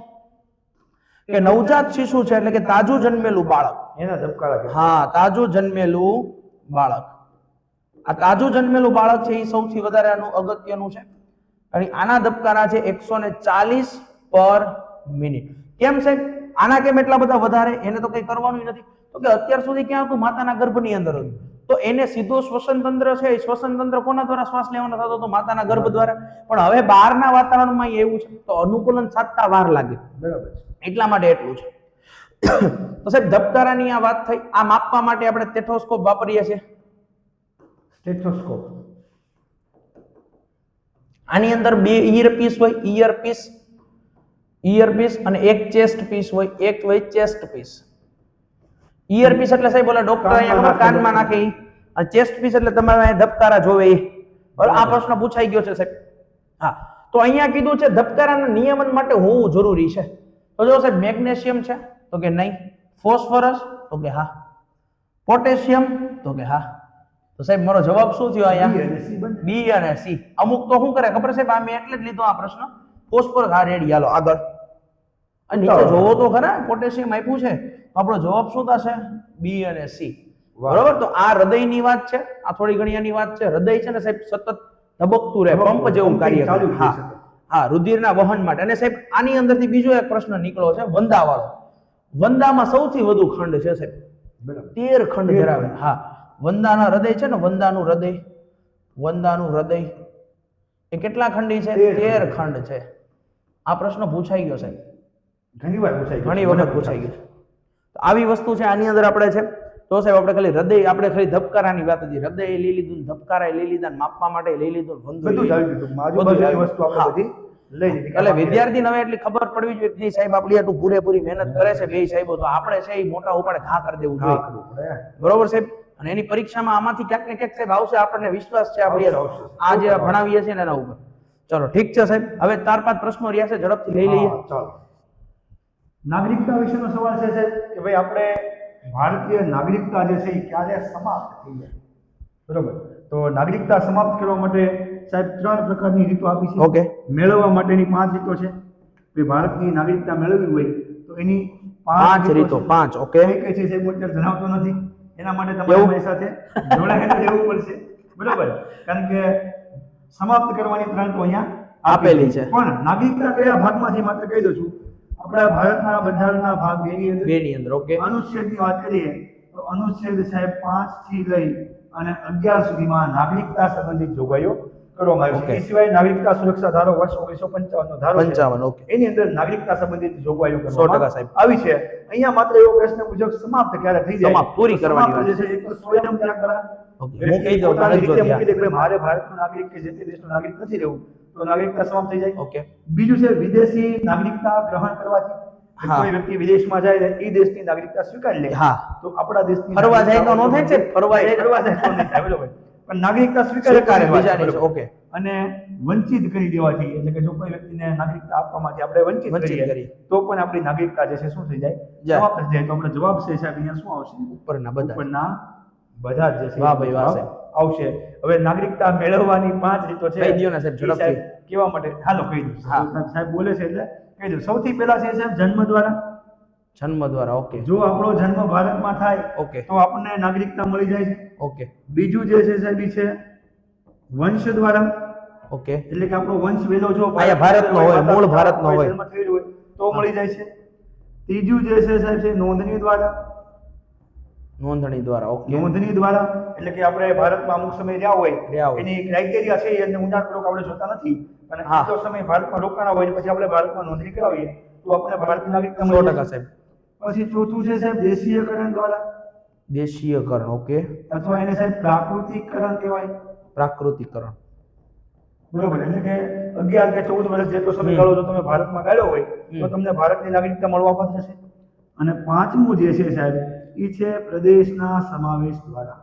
કે નવજાત શિશુ છે એટલે કે તાજું જન્મેલું બાળક, એના ધબકારા કેટલા? હા તાજું જન્મેલું બાળક, આ તાજું જન્મેલું બાળક છે એ સૌથી વધારે આનું અગત્યનું છે. અને આના ધબકારા છે 140 પર મિનિટ. કેમ સાહેબ આના કેમ એટલા બધા વધારે? એને તો કઈ કરવાનું નથી, તો કે અત્યાર સુધી ક્યાં હતું? માતાના ગર્ભની અંદર હતું, તો એને સીધો શ્વસન તંત્ર છે, એ શ્વસન તંત્ર કોના દ્વારા શ્વાસ લેવાનો થતો હતો? માતાના ગર્ભ દ્વારા. પણ હવે બહારના વાતાવરણમાં એવું છે તો અનુકૂલન સાધતા વાર લાગે, બરાબર છે. એટલા માટે એટલું છે. તો સાહેબ ધબકારાની આ વાત થઈ. આ માપવા માટે આપણે સ્ટેથોસ્કોપ વાપરીએ છીએ. સ્ટેથોસ્કોપ, આની અંદર બે ઇયરપીસ હોય, ઇયરપીસ અને એક ચેસ્ટ પીસ હોય, એક હોય ચેસ્ટ પીસ. ઇયરપીસ એટલે સાહેબ બોલે ડોક્ટર અહીંયા કાનમાં નાખે, અને ચેસ્ટ પીસ એટલે તમારે અહીંયા ધબકારા જોવે. આ પ્રશ્ન પૂછાઈ ગયો છે સાહેબ. હા, તો અહીંયા કીધું છે ધબકારાના નિયમન માટે હોવું જરૂરી છે. તો જો સાહેબ મેગ્નેશિયમ છે તો કે નહીં, ફોસ્ફરસ તો કે હા, પોટેશિયમ તો કે હા. તો સાહેબ મારો જવાબ શું થયો અહીંયા? બી અને સી. અમુક તો શું કરે ખબર સાહેબ, આ મેં એટલે જ લીધો આ પ્રશ્ન, ફોસ્ફરસ. હા રેડી, હાલો આગળ. અને નીચે જોવો તો ખરા, પોટેશિયમ આપ્યું છે, તો આપણો જવાબ શું થશે? બી અને સી. બરોબર. તો આ હૃદયની વાત છે, આ થોડી ઘણી આની વાત છે. હૃદય છે ને સાહેબ સતત ધબકતું રહે, પંપ જેવું કાર્ય કરે. હા હા, રુધિરના વહન માટે. અને સાહેબ આની અંદરથી બીજો એક પ્રશ્ન નીકળ્યો છે, વંદાવાળો. વંદામાં સૌથી વધુ ખંડ છે સાહેબ, 13 ખંડ ધરાવે. હા, વંદાના હૃદય છે ને, વંદાનું હૃદય એ કેટલા ખંડી છે? 13 ખંડ છે. આ પ્રશ્ન પૂછાઈ ગયો સાહેબ, ઘણી વાર પૂછાઈ ગયો, ઘણી વખત પૂછાઈ ગયો. તો આવી વસ્તુ છે આની અંદર આપણે છે. તો સાહેબ આપણે ખાલી હૃદય, આપણે ખાલી ધબકારાની વાત હતી, હૃદય લઈ લીધું, ધબકારા લઈ લીધા, માપવા માટે લઈ લીધું, બધું જ આવી ગયું. આજુબાજુની વસ્તુ આપણે બધી લઈ લીધી. એટલે વિદ્યાર્થીને હવે એટલી ખબર પડવી જોઈએ કે સાહેબ આપણી આટલું પૂરેપૂરી મહેનત કરે છે બે સાહેબો, તો આપણે છે એ મોટા ઉપાડે ઘા કરી દેવું જોઈએ. બરોબર સાહેબ. અને એની પરીક્ષામાં આમાંથી ક્યાંક ને ક્યાંક સાહેબ આવશે, આપણને વિશ્વાસ છે આપણી આ જે ભણાવીએ છીએ ને એના ઉપર. ચલો ઠીક છે સાહેબ, હવે 4-5 પ્રશ્નો રહ્યા છે, ઝડપથી લઈ લઈએ. ચાલો, નાગરિકતા વિશેનો સવાલ છે સાહેબ કે ભાઈ આપણે ભારતીય નાગરિકતા જે છે એ ક્યારે સમાપ્ત થઈ જાય? બરોબર. તો નાગરિકતા સમાપ્ત કરવા માટે સાહેબ 3 પ્રકારની રીતો આપી છે. ઓકે. મેળવવા માટેની 5 રીતો છે. કે ભારતની નાગરિકતા મેળવવી હોય તો એની 5 રીતો. 5 ઓકે. કઈ છે સાહેબ અત્યારે જણાવતો નથી, એના માટે તમારે મારી સાથે જોડાયેલા રહેવું પડશે. બરોબર. કારણ કે સમાપ્ત કરવાની 3 તો અહીંયા આપેલી છે. પણ નાગરિકતા કયા ભાગમાંથી માત્ર કહી દઉં છું. આપણા ભારતના બંધારણના ભાગ 2 ની અંદર ઓકે. અનુચ્છેદની વાત કરીએ તો અનુચ્છેદ સાહેબ 5 થી લઈ અને 11 સુધીમાં નાગરિકતા સંબંધિત જોગવાઈઓ કરવામાં આવી છે. એ સિવાય નાગરિકતા સુરક્ષા ધારો વર્ષ 1955 નો ધારો 55 ઓકે. એની અંદર નાગરિકતા સંબંધિત જોગવાઈઓ 100% કરવામાં સાહેબ આવી છે. અહીંયા માત્ર એવો પ્રશ્ન પૂછ્યો કે સમાપ્ત ક્યારે થઈ જાય? સમાપ્ત, પૂરી કરવાની સમાપ્ત વાત જે છે એક તો સ્વયં ત્યાં કરા. ઓકે. હું કહી દઉં પોતાની તારે રીતે જો મૂકી દે કે મારે ભારતનો નાગરિક કે જે તે દેશનો નાગરિક નથી રહેવું, તો નાગરિકતા સમાપ્ત થઈ જાય. ઓકે. બીજું છે વિદેશી નાગરિકતા ગ્રહણ કરવાથી. હા. કોઈ વ્યક્તિ વિદેશમાં જાય ને એ દેશની નાગરિકતા સ્વીકારી લે, હા, તો આપણા દેશની ફરવા જાય તો ન થાય છે, ફરવા જાય ફરવા જાય તો નહીં થાય. બરોબર. પણ નાગરિકતા સ્વીકારે સ્વીકારે બીજા દેશ. ઓકે. અને વંચિત કરી દેવાથી, એટલે કે જો કોઈ વ્યક્તિને નાગરિકતા આપવામાંથી આપણે વંચિત વંચિત કરીએ કરીએ. તો પણ આપણી નાગરિકતા જે છે શું થઈ જાય? જાય. સમાપ્ત થઈ જાય. તો આપણો જવાબ છે સાહેબ અહીંયા શું આવશે? ઉપરના બધા. ઉપરના બધા જ જે છે વાહ ભાઈ, વાહ જવાબ આવશે. હવે નાગરિકતા મેળવવાની 5 રીતો છે. કહી દ્યો ને સાહેબ, એ ઝડપથી. સાહેબ કેવા માટે? હાલો કહી દઉં. હા. સાહેબ બોલે છે એટલે કહી દઉં. સૌથી પહેલા છે સાહેબ જન્મ દ્વારા. જન્મ દ્વારા. ઓકે. જો આપણો જન્મ ભારતમાં થાય ઓકે. તો આપણને નાગરિકતા મળી જાય છે. ઓકે. બીજું જે છે સાહેબ ઈ છે વંશ દ્વારા. ઓકે. એટલે કે આપણો વંશ વેલો જો અહીંયા ભારતનો હોય, મૂળ ભારતનો હોય. જન્મ થયેલો હોય તો મળી જાય છે. ત્રીજું જે છે સાહેબ છે નોંધણી દ્વારા. નોંધણી દ્વારા. ઓકે. નોંધણી દ્વારા એટલે કે આપણે ભારતમાં અમુક સમય રહ્યા હોય, રહ્યા હોય. એની ક્રાઇટેરિયા છે એને ઊંડાણપૂર્વક આપણે જોતા નથી, અને હા. એટલો સમય ભારતમાં રોકાણા હોય પછી આપણે ભારતમાં નોંધણી કરાવીએ તો આપણે ભારતની નાગરિકતા 100% મળી જાય. સાહેબ. પછી ચોથું છે સાહેબ દેશીયકરણ દ્વારા, દેશીયકરણ. ઓકે. અથવા એને સાહેબ પ્રાકૃતિકરણ કહેવાય. પ્રાકૃતિકરણ. બરોબર. એટલે કે 11 કે 14 વર્ષ જેટલો સમયગાળો જો તમે ભારતમાં ગાળ્યો હોય તો તમને ભારતની નાગરિકતા મળવા પાત્ર છે. અને પાંચમું જે છે સાહેબ એ છે પ્રદેશના સમાવેશ દ્વારા.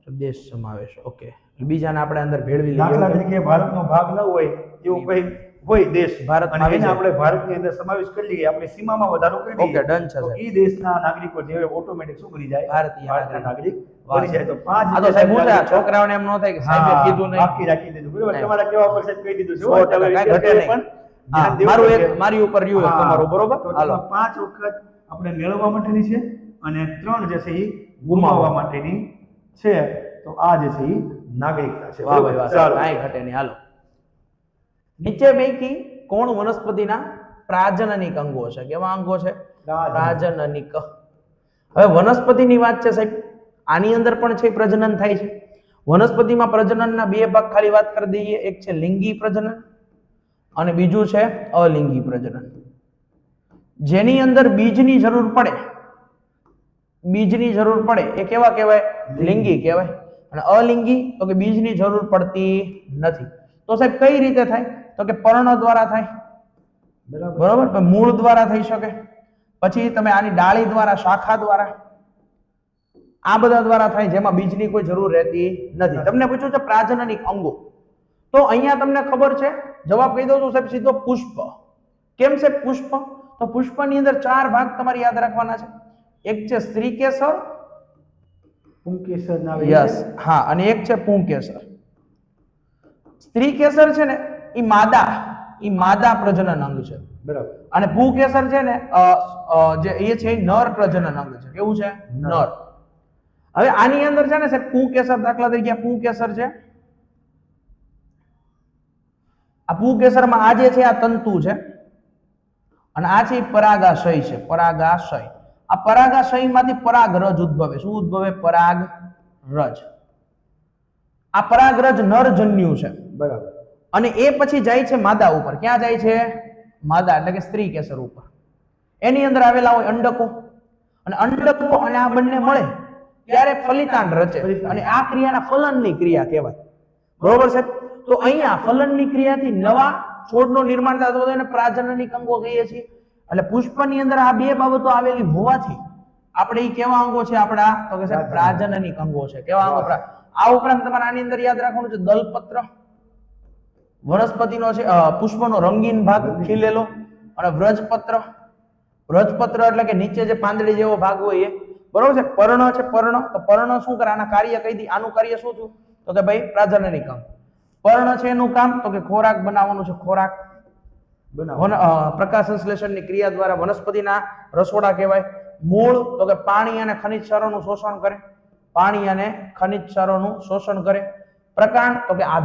પ્રદેશ સમાવેશ. ઓકે. બીજાને આપણે અંદર ભેળવી લઈએ. દાખલા તરીકે ભારતનો ભાગ ન હોય એવું કોઈ હોય દેશ ભારતમાં અને આવી એને જાય. આપણે ભારતની અંદર સમાવેશ કરી લઈએ, આપણી સીમામાં વધારો કરી દઈએ, Okay, done છે તો સાહેબ. ઈ દેશના નાગરિકો જે ઓટોમેટિક શું બની જાય, ભારતીય ભારતના નાગરિક વાહ. બની જાય. તો 5 આ તો સાહેબ હું છે, આ નાગરિકતા- છોકરાઓને એમ ન થાય કે સાહેબે હા, કીધું નહીં. બાકી રાખી દીધું. બરોબર, નહીં. તમારા કેવા પર સાહેબ કહી દીધું છે. 100% હવે કાંઈ ઘટે વિદ્યાર્થીઓએ નહીં. પણ હા, ધ્યાન દેવું મારું પડશે. એક મારી ઉપર રહ્યું એક હા, તમારું, બરોબર? તો હાલો. તેમાં 5 વખત આપણે મેળવવા માટેની છે અને 3 જે છે એ ગુમાવવા ગુમાવવા માટેની છે. તો આ જે છે એ નાગરિકતા છે. વાહ બરોબર? ભાઈ વાહ, ચાલો. કાંઈ ઘટે નહીં. હાલો. નીચે પૈકી કોણ વનસ્પતિના પ્રાજનનિક અંગો છે? કેવા અંગો છે? પ્રાજનનિક. હવે વનસ્પતિની વાત છે સાહેબ, આની અંદર પણ છે પ્રજનન થાય છે. વનસ્પતિમાં પ્રજનનના 2 ભાગ ખાલી વાત કરી દઈએ. એક છે લિંગી પ્રજનન અને બીજું છે અલિંગી પ્રજનન. જેની અંદર બીજની જરૂર પડે, બીજની જરૂર પડે એ કેવા કહેવાય? લિંગી કહેવાય. અને અલિંગી તો કે બીજની જરૂર પડતી નથી. તો સાહેબ કઈ રીતે થાય? તો કે પર્ણ દ્વારા થાય. બરાબર. બરોબર, તો મૂળ દ્વારા થઈ શકે, પછી તમે આની ડાળી દ્વારા, શાખા દ્વારા, આ બધા દ્વારા થાય, જેમાં બીજની કોઈ જરૂર રહેતી નથી. તમને પૂછ્યું છે પ્રાજનનિક અંગો, તો અહીંયા તમને ખબર છે, જવાબ કહી દઉં છું સાહેબ સીધો, પુષ્પ. કેમ છે પુષ્પ? તો પુષ્પની અંદર 4 ભાગ તમારે યાદ રાખવાના છે. એક છે સ્ત્રીકેસર, પુંકેસર ના આવે યસ, છે. હા, અને એક છે પુંકેસર. સ્ત્રીકેસર છે ને ઈ માદા પ્રજનન અંગ છે. બરાબર. અને પુંકેસર છે ને જે એ છે એ નર પ્રજનન અંગ છે. કેવું છે? નર. હવે આની અંદર છે ને સાહેબ પુંકેસર, દાખલા તરીકે પુંકેસર છે. આ પુંકેસરમાં આ જે છે આ તંતુ છે અને આ છે પરાગાશય છે. પરાગાશય. આ પરાગાશયમાંથી પરાગરજ ઉદ્ભવે. શું ઉદ્ભવે? પરાગરજ. આ પરાગરજ નરજન્યુ છે. બરાબર. અને એ પછી જાય છે માદા ઉપર. ક્યાં જાય છે? માદા એટલે કે સ્ત્રી કેસર ઉપર. એની અંદર આવેલા હોય અંડકો, અને અંડકો અને આ બંને મળે ત્યારે ફલિતાંડ રચે, અને આ ક્રિયાના ફલનની ક્રિયા કહેવાય. બરોબર છે? તો અહીંયા ફલનની ક્રિયાથી નવા છોડનું નિર્માણ થતું હોય એને પ્રાજનનિક અંગો કહીએ છીએ. એટલે પુષ્પની અંદર આ 2 બાબતો આવેલી હોવાથી આપણે ઈ કેવા અંગો છે આપણા? તો કે સાહેબ પ્રાજનનિક અંગો છે. કેવા અંગો? આ ઉપરાંત તમારે આની અંદર યાદ રાખવાનું છે દલપત્ર, વનસ્પતિનો છે પુષ્પનો રંગીન ભાગ ખીલેલો, અને વ્રજપત્ર. વ્રજપત્ર એટલે કે નીચે જે પાંદડી જેવો ભાગ હોય એ. બરોબર છે? પર્ણ છે, પર્ણ. તો પર્ણ શું કરે? આના કાર્ય કહી દી. આનું કાર્ય શું થયું? તો કે ભાઈ પ્રાજનનિક અંગ. પર્ણ છે એનું કામ તો કે ખોરાક બનાવવાનું છે. ખોરાક. પ્રકાશ સંશ્લેષણની ક્રિયા દ્વારા વનસ્પતિના રસોડા કહેવાય. મૂળ તો કે પાણી અને ખનિજ ક્ષારોનું શોષણ કરે. પાણી અને ખનિજ ક્ષારોનું શોષણ કરે. પ્રકાંડ તો કે આધાર